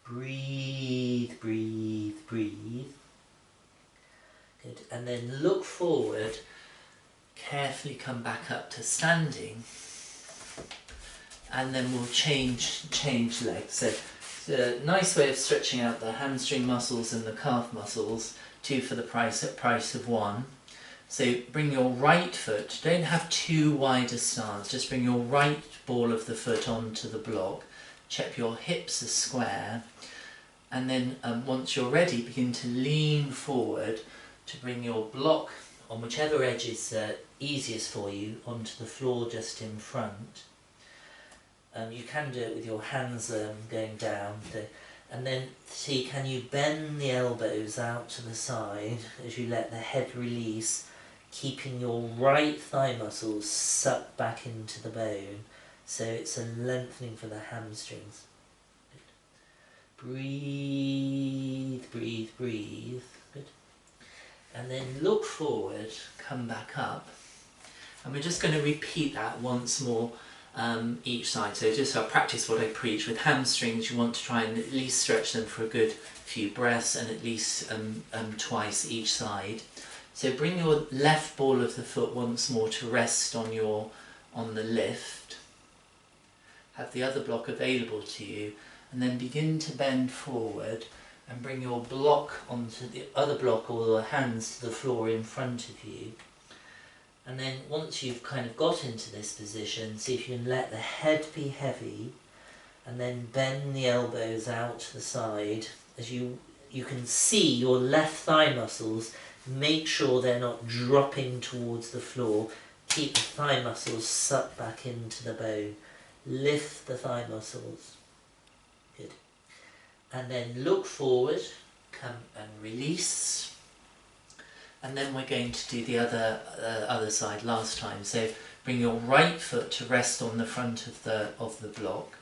Breathe, breathe, breathe. Good. And then look forward, carefully come back up to standing, and then we'll change legs. So It's a nice way of stretching out the hamstring muscles and the calf muscles, 2 for the price of 1. So bring your right foot, don't have too wide a stance, just bring your right ball of the foot onto the block, check your hips are square, and then once you're ready, begin to lean forward to bring your block on whichever edge is easiest for you onto the floor just in front. You can do it with your hands going down, and then see, can you bend the elbows out to the side as you let the head release, keeping your right thigh muscles sucked back into the bone, so it's a lengthening for the hamstrings. Breathe, breathe, breathe. Good. And then look forward, come back up, and we're just going to repeat that once more each side. So just practice what I preach. With hamstrings, you want to try and at least stretch them for a good few breaths, and at least twice each side. So bring your left ball of the foot once more to rest on the lift. Have the other block available to you, and then begin to bend forward and bring your block onto the other block, or the hands to the floor in front of you. And then once you've kind of got into this position, see if you can let the head be heavy, and then bend the elbows out to the side. As you can see your left thigh muscles, make sure they're not dropping towards the floor. Keep the thigh muscles sucked back into the bone. Lift the thigh muscles. Good. And then look forward, come and release. And then we're going to do the other side last time. So bring your right foot to rest on the front of the block.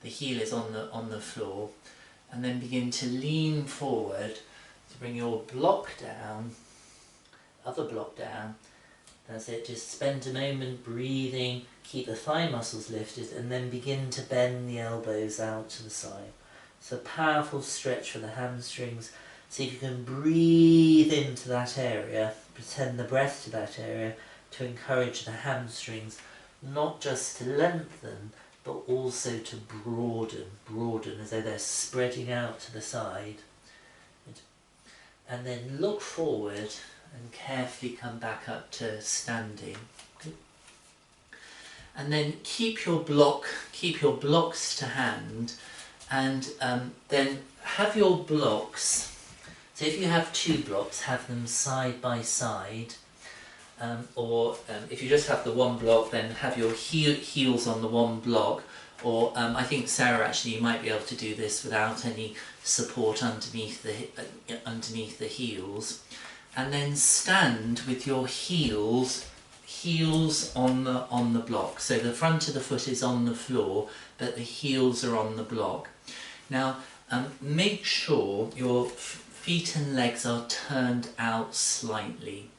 The heel is on the floor, and then begin to lean forward to bring your block down, other block down. That's it. Just spend a moment breathing. Keep the thigh muscles lifted, and then begin to bend the elbows out to the side. It's a powerful stretch for the hamstrings. See if you can breathe into that area, pretend the breath to that area, to encourage the hamstrings not just to lengthen, but also to broaden as though they're spreading out to the side. And then look forward and carefully come back up to standing. And then keep your blocks to hand, and then have your blocks. So if you have 2 blocks, have them side by side, or if you just have the one block, then have your heels on the one block, or I think Sarah, actually you might be able to do this without any support underneath the heels, and then stand with your heels on the block. So the front of the foot is on the floor, but the heels are on the block. Now make sure your feet and legs are turned out slightly,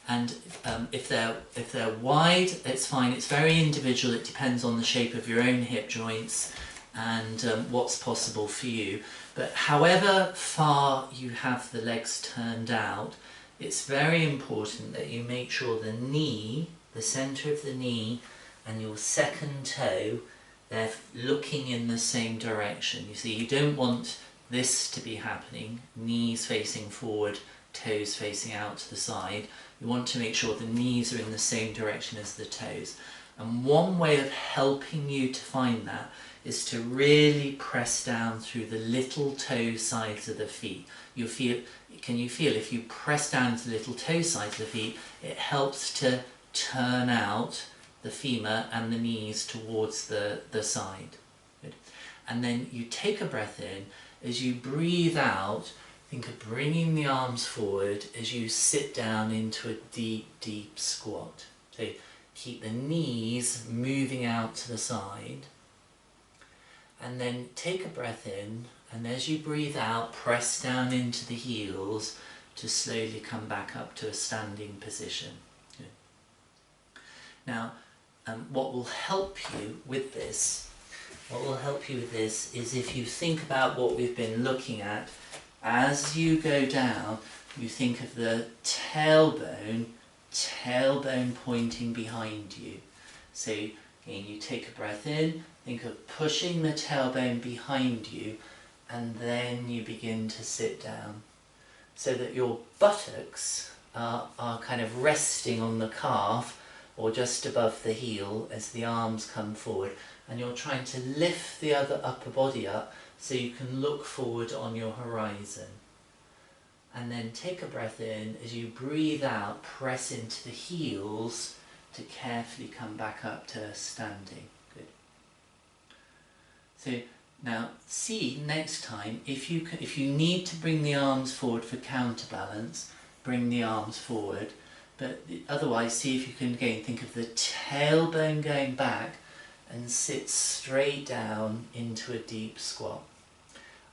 and if they're wide, it's fine. It's very individual. It depends on the shape of your own hip joints and what's possible for you. But however far you have the legs turned out, it's very important that you make sure the knee, the centre of the knee, and your second toe, they're looking in the same direction. You see, you don't want this to be happening, knees facing forward, toes facing out to the side. You want to make sure the knees are in the same direction as the toes. And one way of helping you to find that is to really press down through the little toe sides of the feet. Can you feel if you press down to the little toe sides of the feet, it helps to turn out the femur and the knees towards the side. Good. And then you take a breath in. As you breathe out, think of bringing the arms forward as you sit down into a deep, deep squat. So keep the knees moving out to the side. And then take a breath in, and as you breathe out, press down into the heels to slowly come back up to a standing position. Good. Now, what will help you with this is if you think about what we've been looking at. As you go down, you think of the tailbone pointing behind you. So Again, you take a breath in, think of pushing the tailbone behind you, and then you begin to sit down so that your buttocks are kind of resting on the calf or just above the heel as the arms come forward, and you're trying to lift the other upper body up so you can look forward on your horizon. And then take a breath in. As you breathe out, press into the heels to carefully come back up to standing. Good. So now see next time, if you need to bring the arms forward for counterbalance, bring the arms forward, but otherwise see if you can again think of the tailbone going back and sit straight down into a deep squat.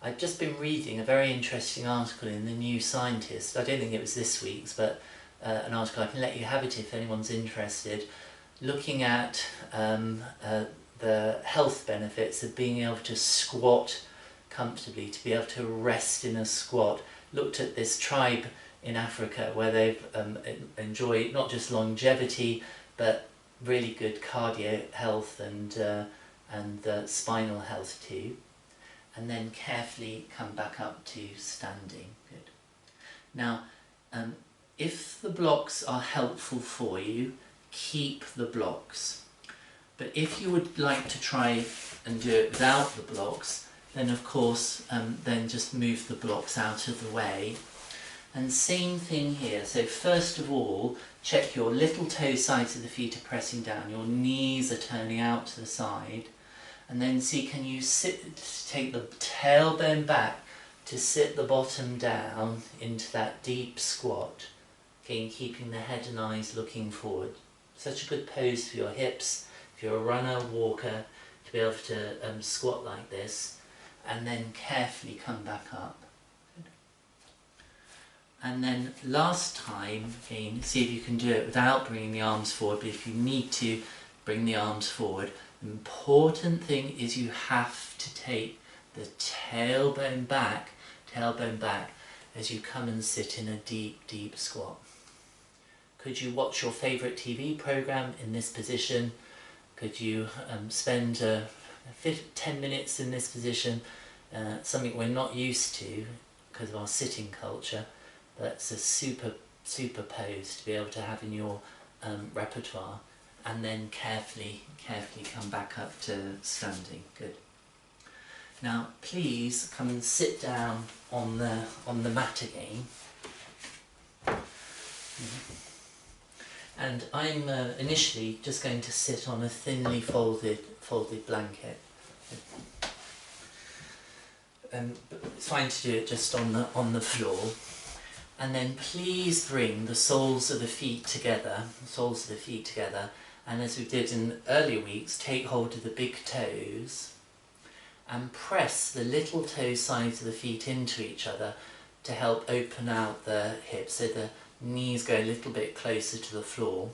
I've just been reading a very interesting article in the New Scientist. I don't think it was this week's, but an article, I can let you have it if anyone's interested, looking at the health benefits of being able to squat comfortably, to be able to rest in a squat. Looked at this tribe in Africa where they've enjoyed not just longevity but really good cardio health and spinal health too. And then carefully come back up to standing. Good. Now, if the blocks are helpful for you, keep the blocks. But if you would like to try and do it without the blocks, then of course, then just move the blocks out of the way. And same thing here. So first of all, check your little toe sides of the feet are pressing down, your knees are turning out to the side. And then see, can you take the tailbone back to sit the bottom down into that deep squat. Again, keeping the head and eyes looking forward. Such a good pose for your hips, if you're a runner, walker, to be able to squat like this. And then carefully come back up. Good. And then last time, again, see if you can do it without bringing the arms forward, but if you need to, bring the arms forward. The important thing is you have to take the tailbone back as you come and sit in a deep, deep squat. Could you watch your favourite TV programme in this position? Could you spend 10 minutes in this position? Something we're not used to because of our sitting culture, but it's a super pose to be able to have in your repertoire. And then carefully come back up to standing. Good. Now please come and sit down on the mat again. And I'm initially just going to sit on a thinly folded blanket. It's fine to do it just on the floor. And then please bring the soles of the feet together, and as we did in earlier weeks, take hold of the big toes and press the little toe sides of the feet into each other to help open out the hips so the knees go a little bit closer to the floor.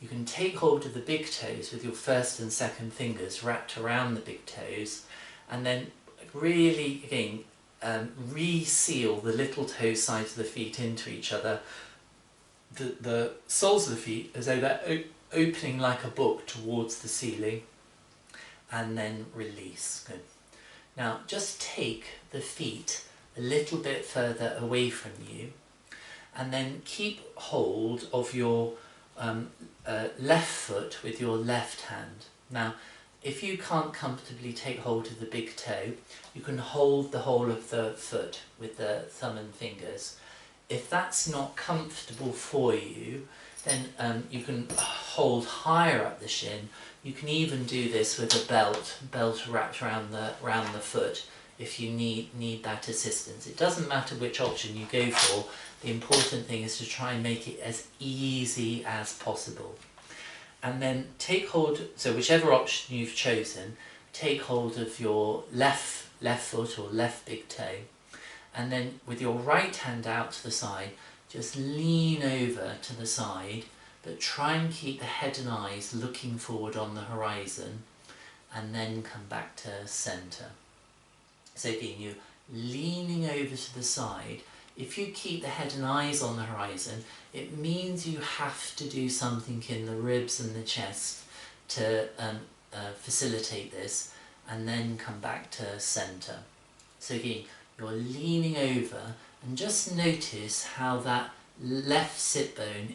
You can take hold of the big toes with your first and second fingers wrapped around the big toes, and then really, again, re-seal the little toe sides of the feet into each other. The soles of the feet as though they're opening like a book towards the ceiling, and then release. Good. Now just take the feet a little bit further away from you, and then keep hold of your left foot with your left hand. Now if you can't comfortably take hold of the big toe, you can hold the whole of the foot with the thumb and fingers. If that's not comfortable for you, then you can hold higher up the shin. You can even do this with a belt wrapped around the foot if you need that assistance. It doesn't matter which option you go for. The important thing is to try and make it as easy as possible. And then take hold, so whichever option you've chosen, take hold of your left foot or left big toe, and then with your right hand out to the side, just lean over to the side, but try and keep the head and eyes looking forward on the horizon, and then come back to centre. So again, you're leaning over to the side. If you keep the head and eyes on the horizon, it means you have to do something in the ribs and the chest to facilitate this, and then come back to centre. So again, you're leaning over, and just notice how that left sit bone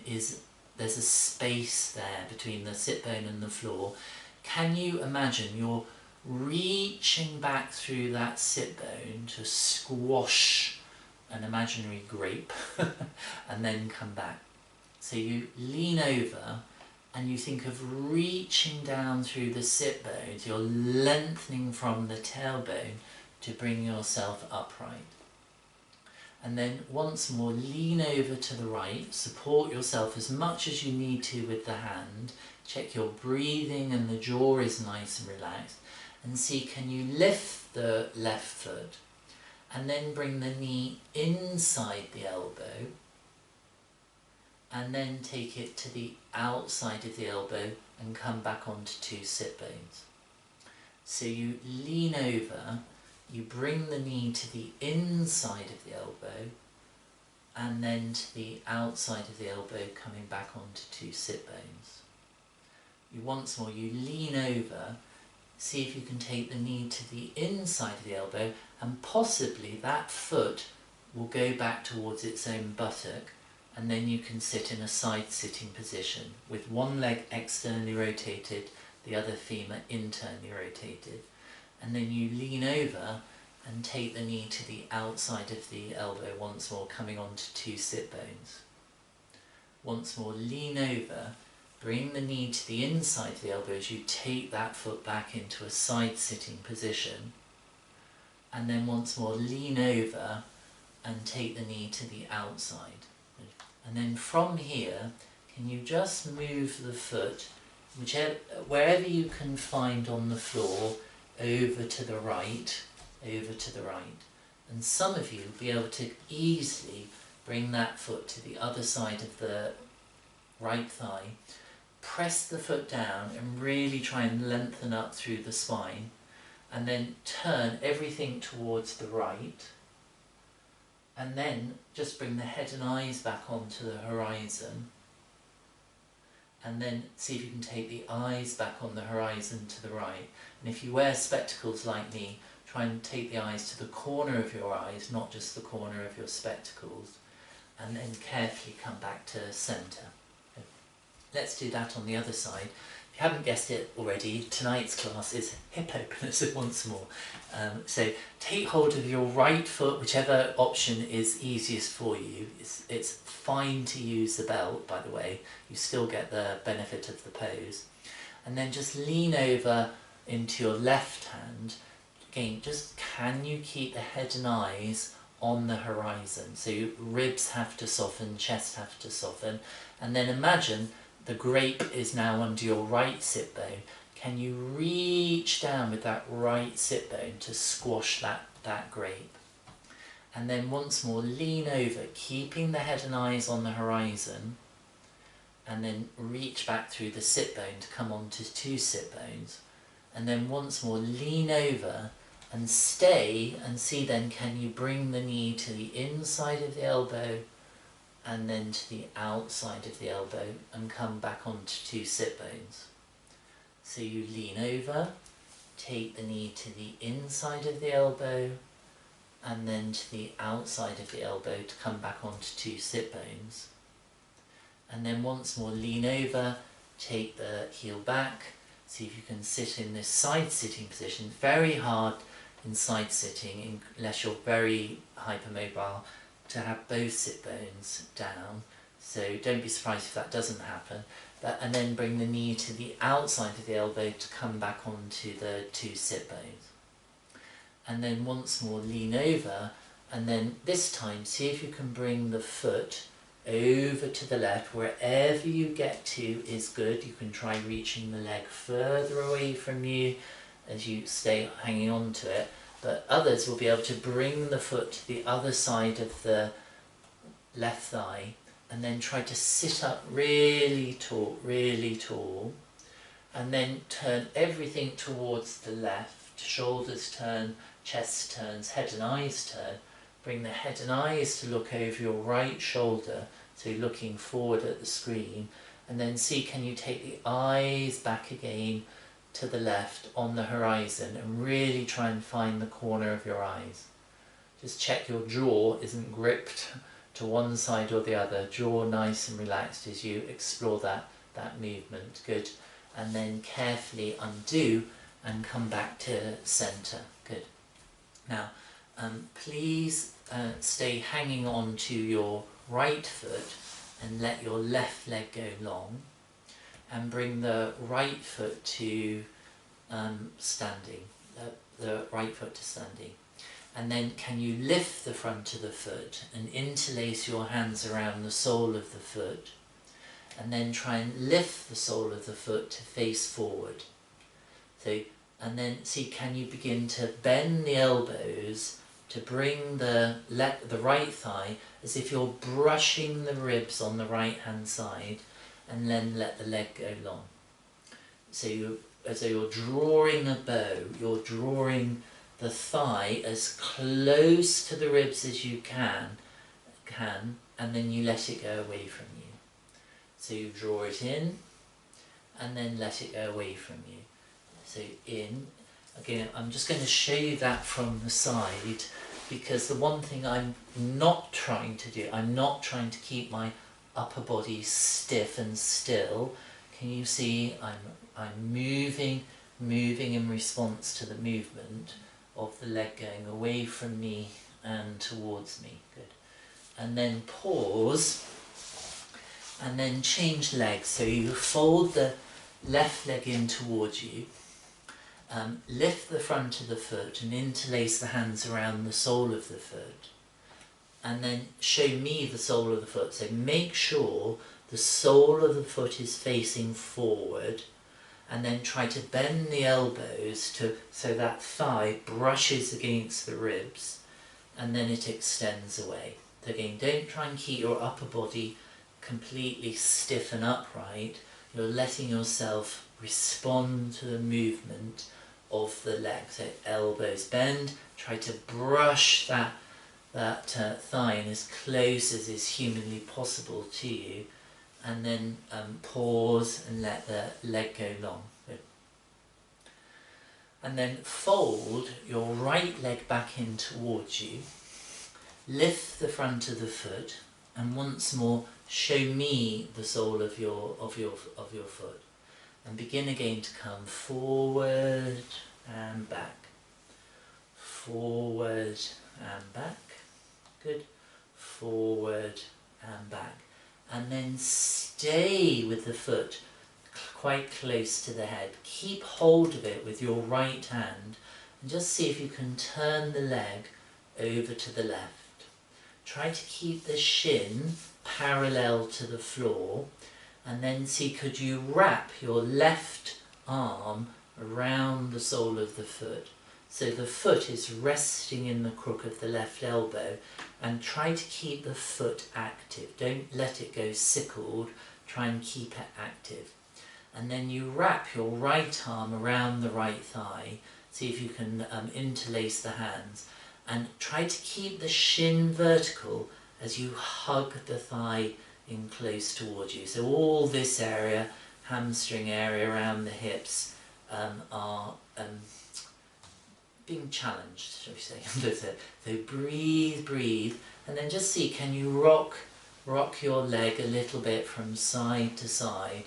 there's a space there between the sit bone and the floor. Can you imagine you're reaching back through that sit bone to squash an imaginary grape and then come back? So you lean over and you think of reaching down through the sit bones, you're lengthening from the tailbone to bring yourself upright. And then once more, lean over to the right, support yourself as much as you need to with the hand, check your breathing and the jaw is nice and relaxed, and see, can you lift the left foot and then bring the knee inside the elbow, and then take it to the outside of the elbow and come back onto two sit bones. So you lean over, you bring the knee to the inside of the elbow and then to the outside of the elbow, coming back onto two sit bones. Once more, you lean over, see if you can take the knee to the inside of the elbow, and possibly that foot will go back towards its own buttock, and then you can sit in a side sitting position with one leg externally rotated, the other femur internally rotated. And then you lean over and take the knee to the outside of the elbow once more, coming onto two sit bones. Once more, lean over, bring the knee to the inside of the elbow as you take that foot back into a side sitting position. And then once more, lean over and take the knee to the outside. And then from here, can you just move the foot, wherever you can find on the floor, over to the right, and some of you will be able to easily bring that foot to the other side of the right thigh, press the foot down and really try and lengthen up through the spine, and then turn everything towards the right, and then just bring the head and eyes back onto the horizon, and then see if you can take the eyes back on the horizon to the right. And if you wear spectacles like me, try and take the eyes to the corner of your eyes, not just the corner of your spectacles, and then carefully come back to centre. Let's do that on the other side. If you haven't guessed it already, tonight's class is hip openers once more. So take hold of your right foot, whichever option is easiest for you. It's fine to use the belt, by the way. You still get the benefit of the pose. And then just lean over into your left hand. Again, just can you keep the head and eyes on the horizon? So your ribs have to soften, chest have to soften. And then imagine the grape is now under your right sit bone. Can you reach down with that right sit bone to squash that grape? And then once more, lean over, keeping the head and eyes on the horizon, and then reach back through the sit bone to come onto two sit bones. And then once more, lean over and stay, and see then, can you bring the knee to the inside of the elbow and then to the outside of the elbow and come back onto two sit bones. So you lean over, take the knee to the inside of the elbow and then to the outside of the elbow to come back onto two sit bones. And then once more, lean over, take the heel back, see if you can sit in this side sitting position. Very hard in side sitting unless you're very hypermobile, to have both sit bones down, so don't be surprised if that doesn't happen. And then bring the knee to the outside of the elbow to come back onto the two sit bones. And then once more, lean over, and then this time see if you can bring the foot over to the left. Wherever you get to is good. You can try reaching the leg further away from you as you stay hanging on to it. But others will be able to bring the foot to the other side of the left thigh and then try to sit up really tall, and then turn everything towards the left. Shoulders turn, chest turns, head and eyes turn. Bring the head and eyes to look over your right shoulder, so looking forward at the screen, And then see, can you take the eyes back again to the left on the horizon and really try and find the corner of your eyes. Just check your jaw isn't gripped to one side or the other. Jaw nice and relaxed as you explore that movement. Good. And then carefully undo and come back to centre. Good. Now, please stay hanging on to your right foot and let your left leg go long, and bring the right foot to standing, the right foot to standing. And then can you lift the front of the foot and interlace your hands around the sole of the foot, and then try and lift the sole of the foot to face forward. So, and then see, can you begin to bend the elbows to bring the right thigh as if you're brushing the ribs on the right hand side, and then let the leg go long. So as though you're drawing a bow, you're drawing the thigh as close to the ribs as you can, and then you let it go away from you. So you draw it in, and then let it go away from you. So in, again, I'm just going to show you that from the side, because the one thing I'm not trying to do, I'm not trying to keep my upper body stiff and still. Can you see I'm moving in response to the movement of the leg going away from me and towards me. Good. And then pause, and then change legs. So you fold the left leg in towards you, lift the front of the foot and interlace the hands around the sole of the foot, and then show me the sole of the foot. So make sure the sole of the foot is facing forward, and then try to bend the elbows so that thigh brushes against the ribs, and then it extends away. So again, don't try and keep your upper body completely stiff and upright. You're letting yourself respond to the movement of the leg. So elbows bend, try to brush that thigh in as close as is humanly possible to you, and then pause and let the leg go long. Good. And then fold your right leg back in towards you, lift the front of the foot, and once more show me the sole of your foot, and begin again to come forward and back, forward and back. Good. Forward and back. And then stay with the foot quite close to the head. Keep hold of it with your right hand, and just see if you can turn the leg over to the left. Try to keep the shin parallel to the floor, and then see, could you wrap your left arm around the sole of the foot, so the foot is resting in the crook of the left elbow, and try to keep the foot active. Don't let it go sickled, try and keep it active. And then you wrap your right arm around the right thigh, see if you can interlace the hands, and try to keep the shin vertical as you hug the thigh in close towards you. So all this area, hamstring area around the hips, are being challenged, shall we say. So breathe, and then just see, can you rock your leg a little bit from side to side.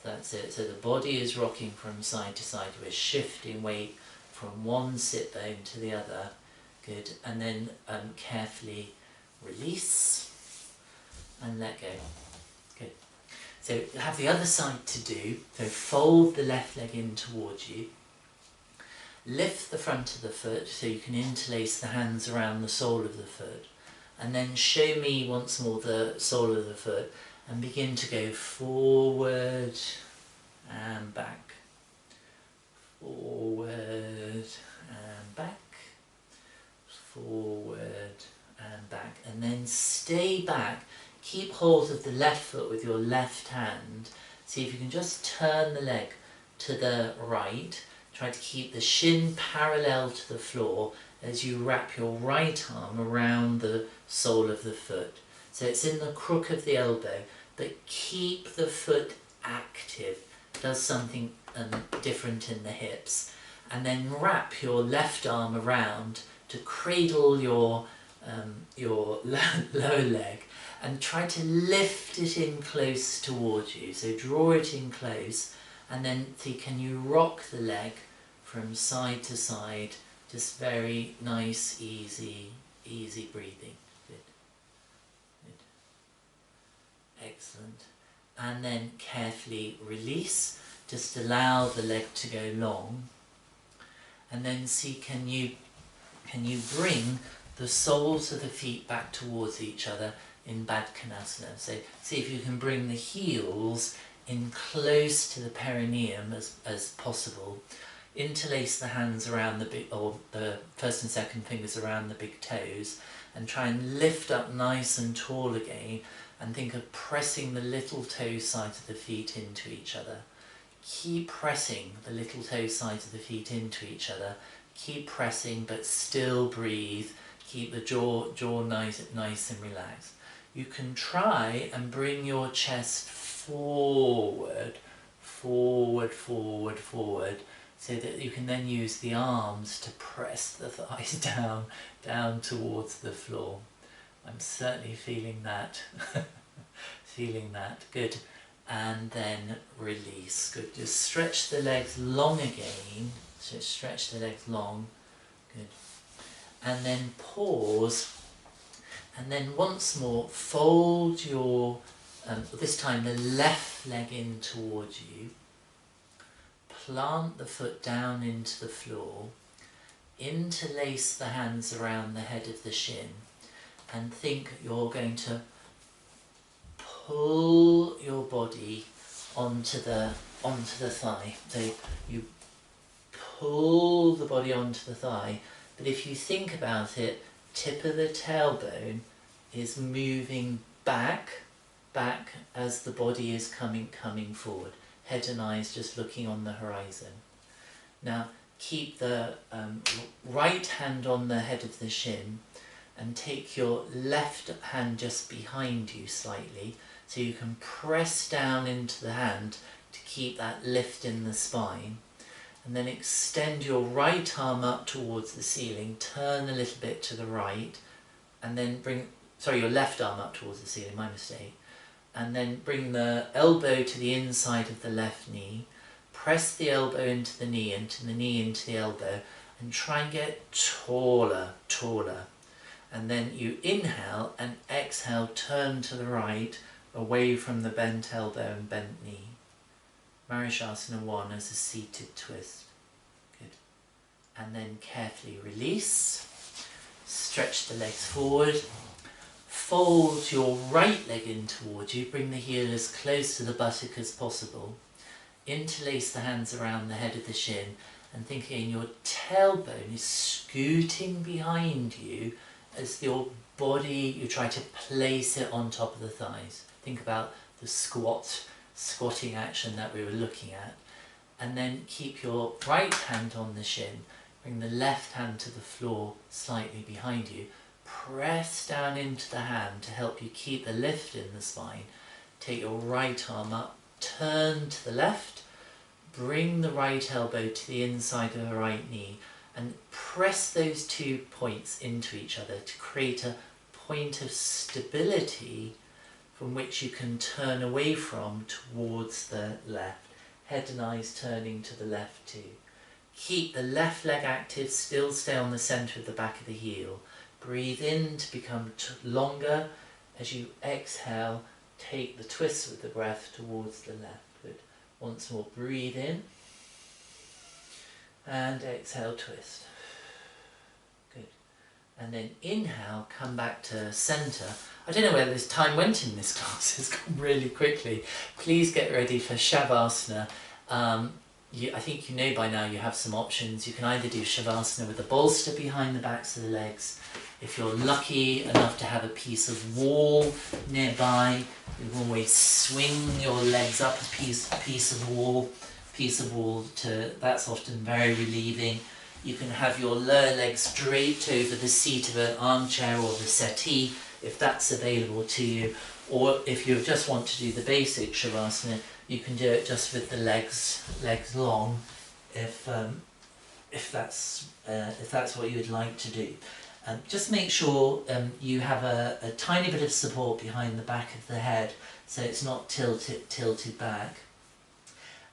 That's it. So the body is rocking from side to side. We're shifting weight from one sit bone to the other. Good. And then carefully release and let go. Good. So you have the other side to do. So fold the left leg in towards you. Lift the front of the foot so you can interlace the hands around the sole of the foot, and then show me once more the sole of the foot, and begin to go forward and back, forward and back, forward and back, and then stay back. Keep hold of the left foot with your left hand. See if you can just turn the leg to the right. Try to keep the shin parallel to the floor as you wrap your right arm around the sole of the foot. So it's in the crook of the elbow. but keep the foot active. Does something different in the hips. And then wrap your left arm around to cradle your lower leg and try to lift it in close towards you. So draw it in close, and then see, can you rock the leg from side to side? Just very nice, easy breathing. Good. Good. Excellent. And then carefully release. Just allow the leg to go long. And then see, can you bring the soles of the feet back towards each other in Badangulyasana. So see if you can bring the heels in close to the perineum as possible. Interlace the hands around the first and second fingers around the big toes, and try and lift up nice and tall again, and think of pressing the little toe sides of the feet into each other. Keep pressing the little toe sides of the feet into each other. Keep pressing, but still breathe. Keep the jaw nice and relaxed. You can try and bring your chest forward, so that you can then use the arms to press the thighs down towards the floor. I'm certainly feeling that. Feeling that. Good. And then release. Good. Just stretch the legs long again. So stretch the legs long. Good. And then pause. And then once more fold your, this time the left leg in towards you. Plant the foot down into the floor. Interlace the hands around the head of the shin. And think you're going to pull your body onto the thigh. So you pull the body onto the thigh, but if you think about it, tip of the tailbone is moving back as the body is coming forward. Head and eyes just looking on the horizon. Now keep the right hand on the head of the shin, and take your left hand just behind you slightly, so you can press down into the hand to keep that lift in the spine. And then extend your right arm up towards the ceiling, turn a little bit to the right, and then your left arm up towards the ceiling, my mistake. And then bring the elbow to the inside of the left knee, press the elbow into the knee, and the knee into the elbow, and try and get taller. And then you inhale and exhale, turn to the right, away from the bent elbow and bent knee. Marishasana 1 as a seated twist. Good. And then carefully release. Stretch the legs forward. Fold your right leg in towards you. Bring the heel as close to the buttock as possible. Interlace the hands around the head of the shin. And think again, your tailbone is scooting behind you as your body, you try to place it on top of the thighs. Think about the squatting action that we were looking at. And then keep your right hand on the shin. Bring the left hand to the floor slightly behind you. Press down into the hand to help you keep the lift in the spine. Take your right arm up, turn to the left, bring the right elbow to the inside of the right knee, and press those 2 points into each other to create a point of stability from which you can turn away from towards the left. Head and eyes turning to the left too. Keep the left leg active, still stay on the centre of the back of the heel. Breathe in to become longer. As you exhale, take the twist with the breath towards the left. Good. Once more, breathe in. And exhale, twist. Good. And then inhale, come back to centre. I don't know where this time went in this class, it's gone really quickly. Please get ready for Shavasana. I think you know by now you have some options. You can either do Shavasana with a bolster behind the backs of the legs. If you're lucky enough to have a piece of wall nearby, you can always swing your legs up a piece of wall that's often very relieving. You can have your lower legs draped over the seat of an armchair or the settee if that's available to you, Or if you just want to do the basic Shavasana, you can do it just with the legs long, if that's what you would like to do. Just make sure you have a tiny bit of support behind the back of the head, so it's not tilted back.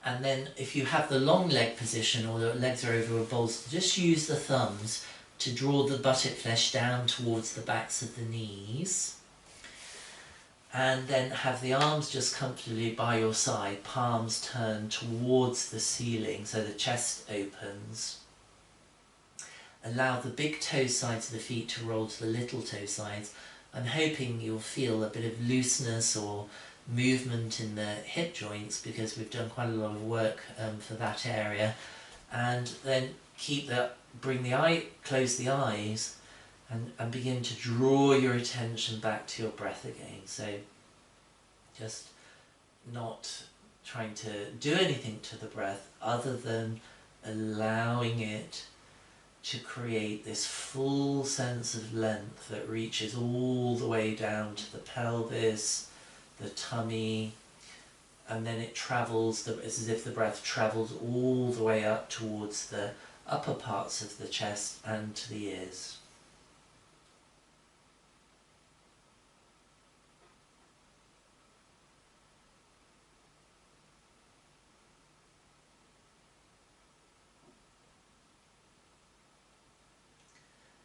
And then if you have the long leg position, or the legs are over a bolster, just use the thumbs to draw the buttock flesh down towards the backs of the knees. And then have the arms just comfortably by your side, palms turned towards the ceiling so the chest opens. Allow the big toe sides of the feet to roll to the little toe sides. I'm hoping you'll feel a bit of looseness or movement in the hip joints, because we've done quite a lot of work for that area. And then close the eyes and begin to draw your attention back to your breath again. So just not trying to do anything to the breath other than allowing it to create this full sense of length that reaches all the way down to the pelvis, the tummy, and then it travels, it's as if the breath travels all the way up towards the upper parts of the chest and to the ears.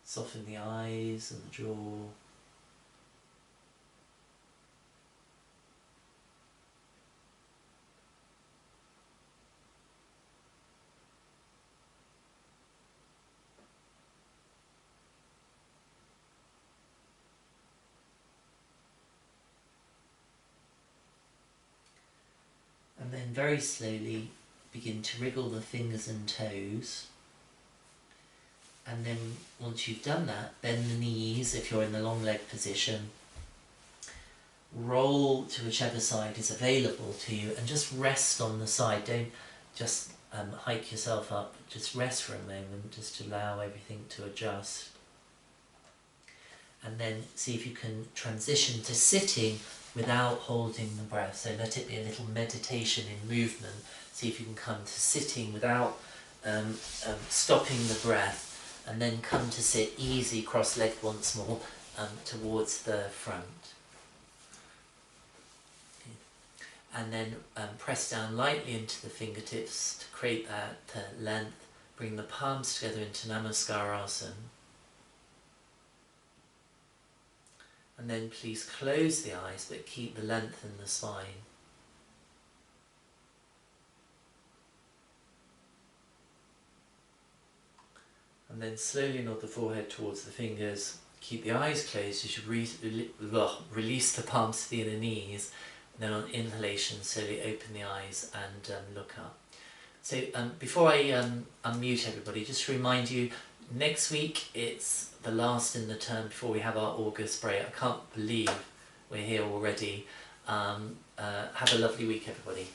Soften the eyes and the jaw. And then very slowly begin to wriggle the fingers and toes. And then once you've done that, bend the knees if you're in the long leg position. Roll to whichever side is available to you and just rest on the side. Don't just hike yourself up, just rest for a moment, just to allow everything to adjust. And then see if you can transition to sitting without holding the breath. So let it be a little meditation in movement. See if you can come to sitting without stopping the breath. And then come to sit easy, cross-legged once more, towards the front. Okay. And then press down lightly into the fingertips to create that length. Bring the palms together into Namaskarasana. And then please close the eyes, but keep the length in the spine. And then slowly nod the forehead towards the fingers. Keep the eyes closed as you release the palms to the inner knees. And then on inhalation, slowly open the eyes and look up. So before I unmute everybody, just to remind you, next week it's the last in the term before we have our August break. I can't believe we're here already. Have a lovely week, everybody.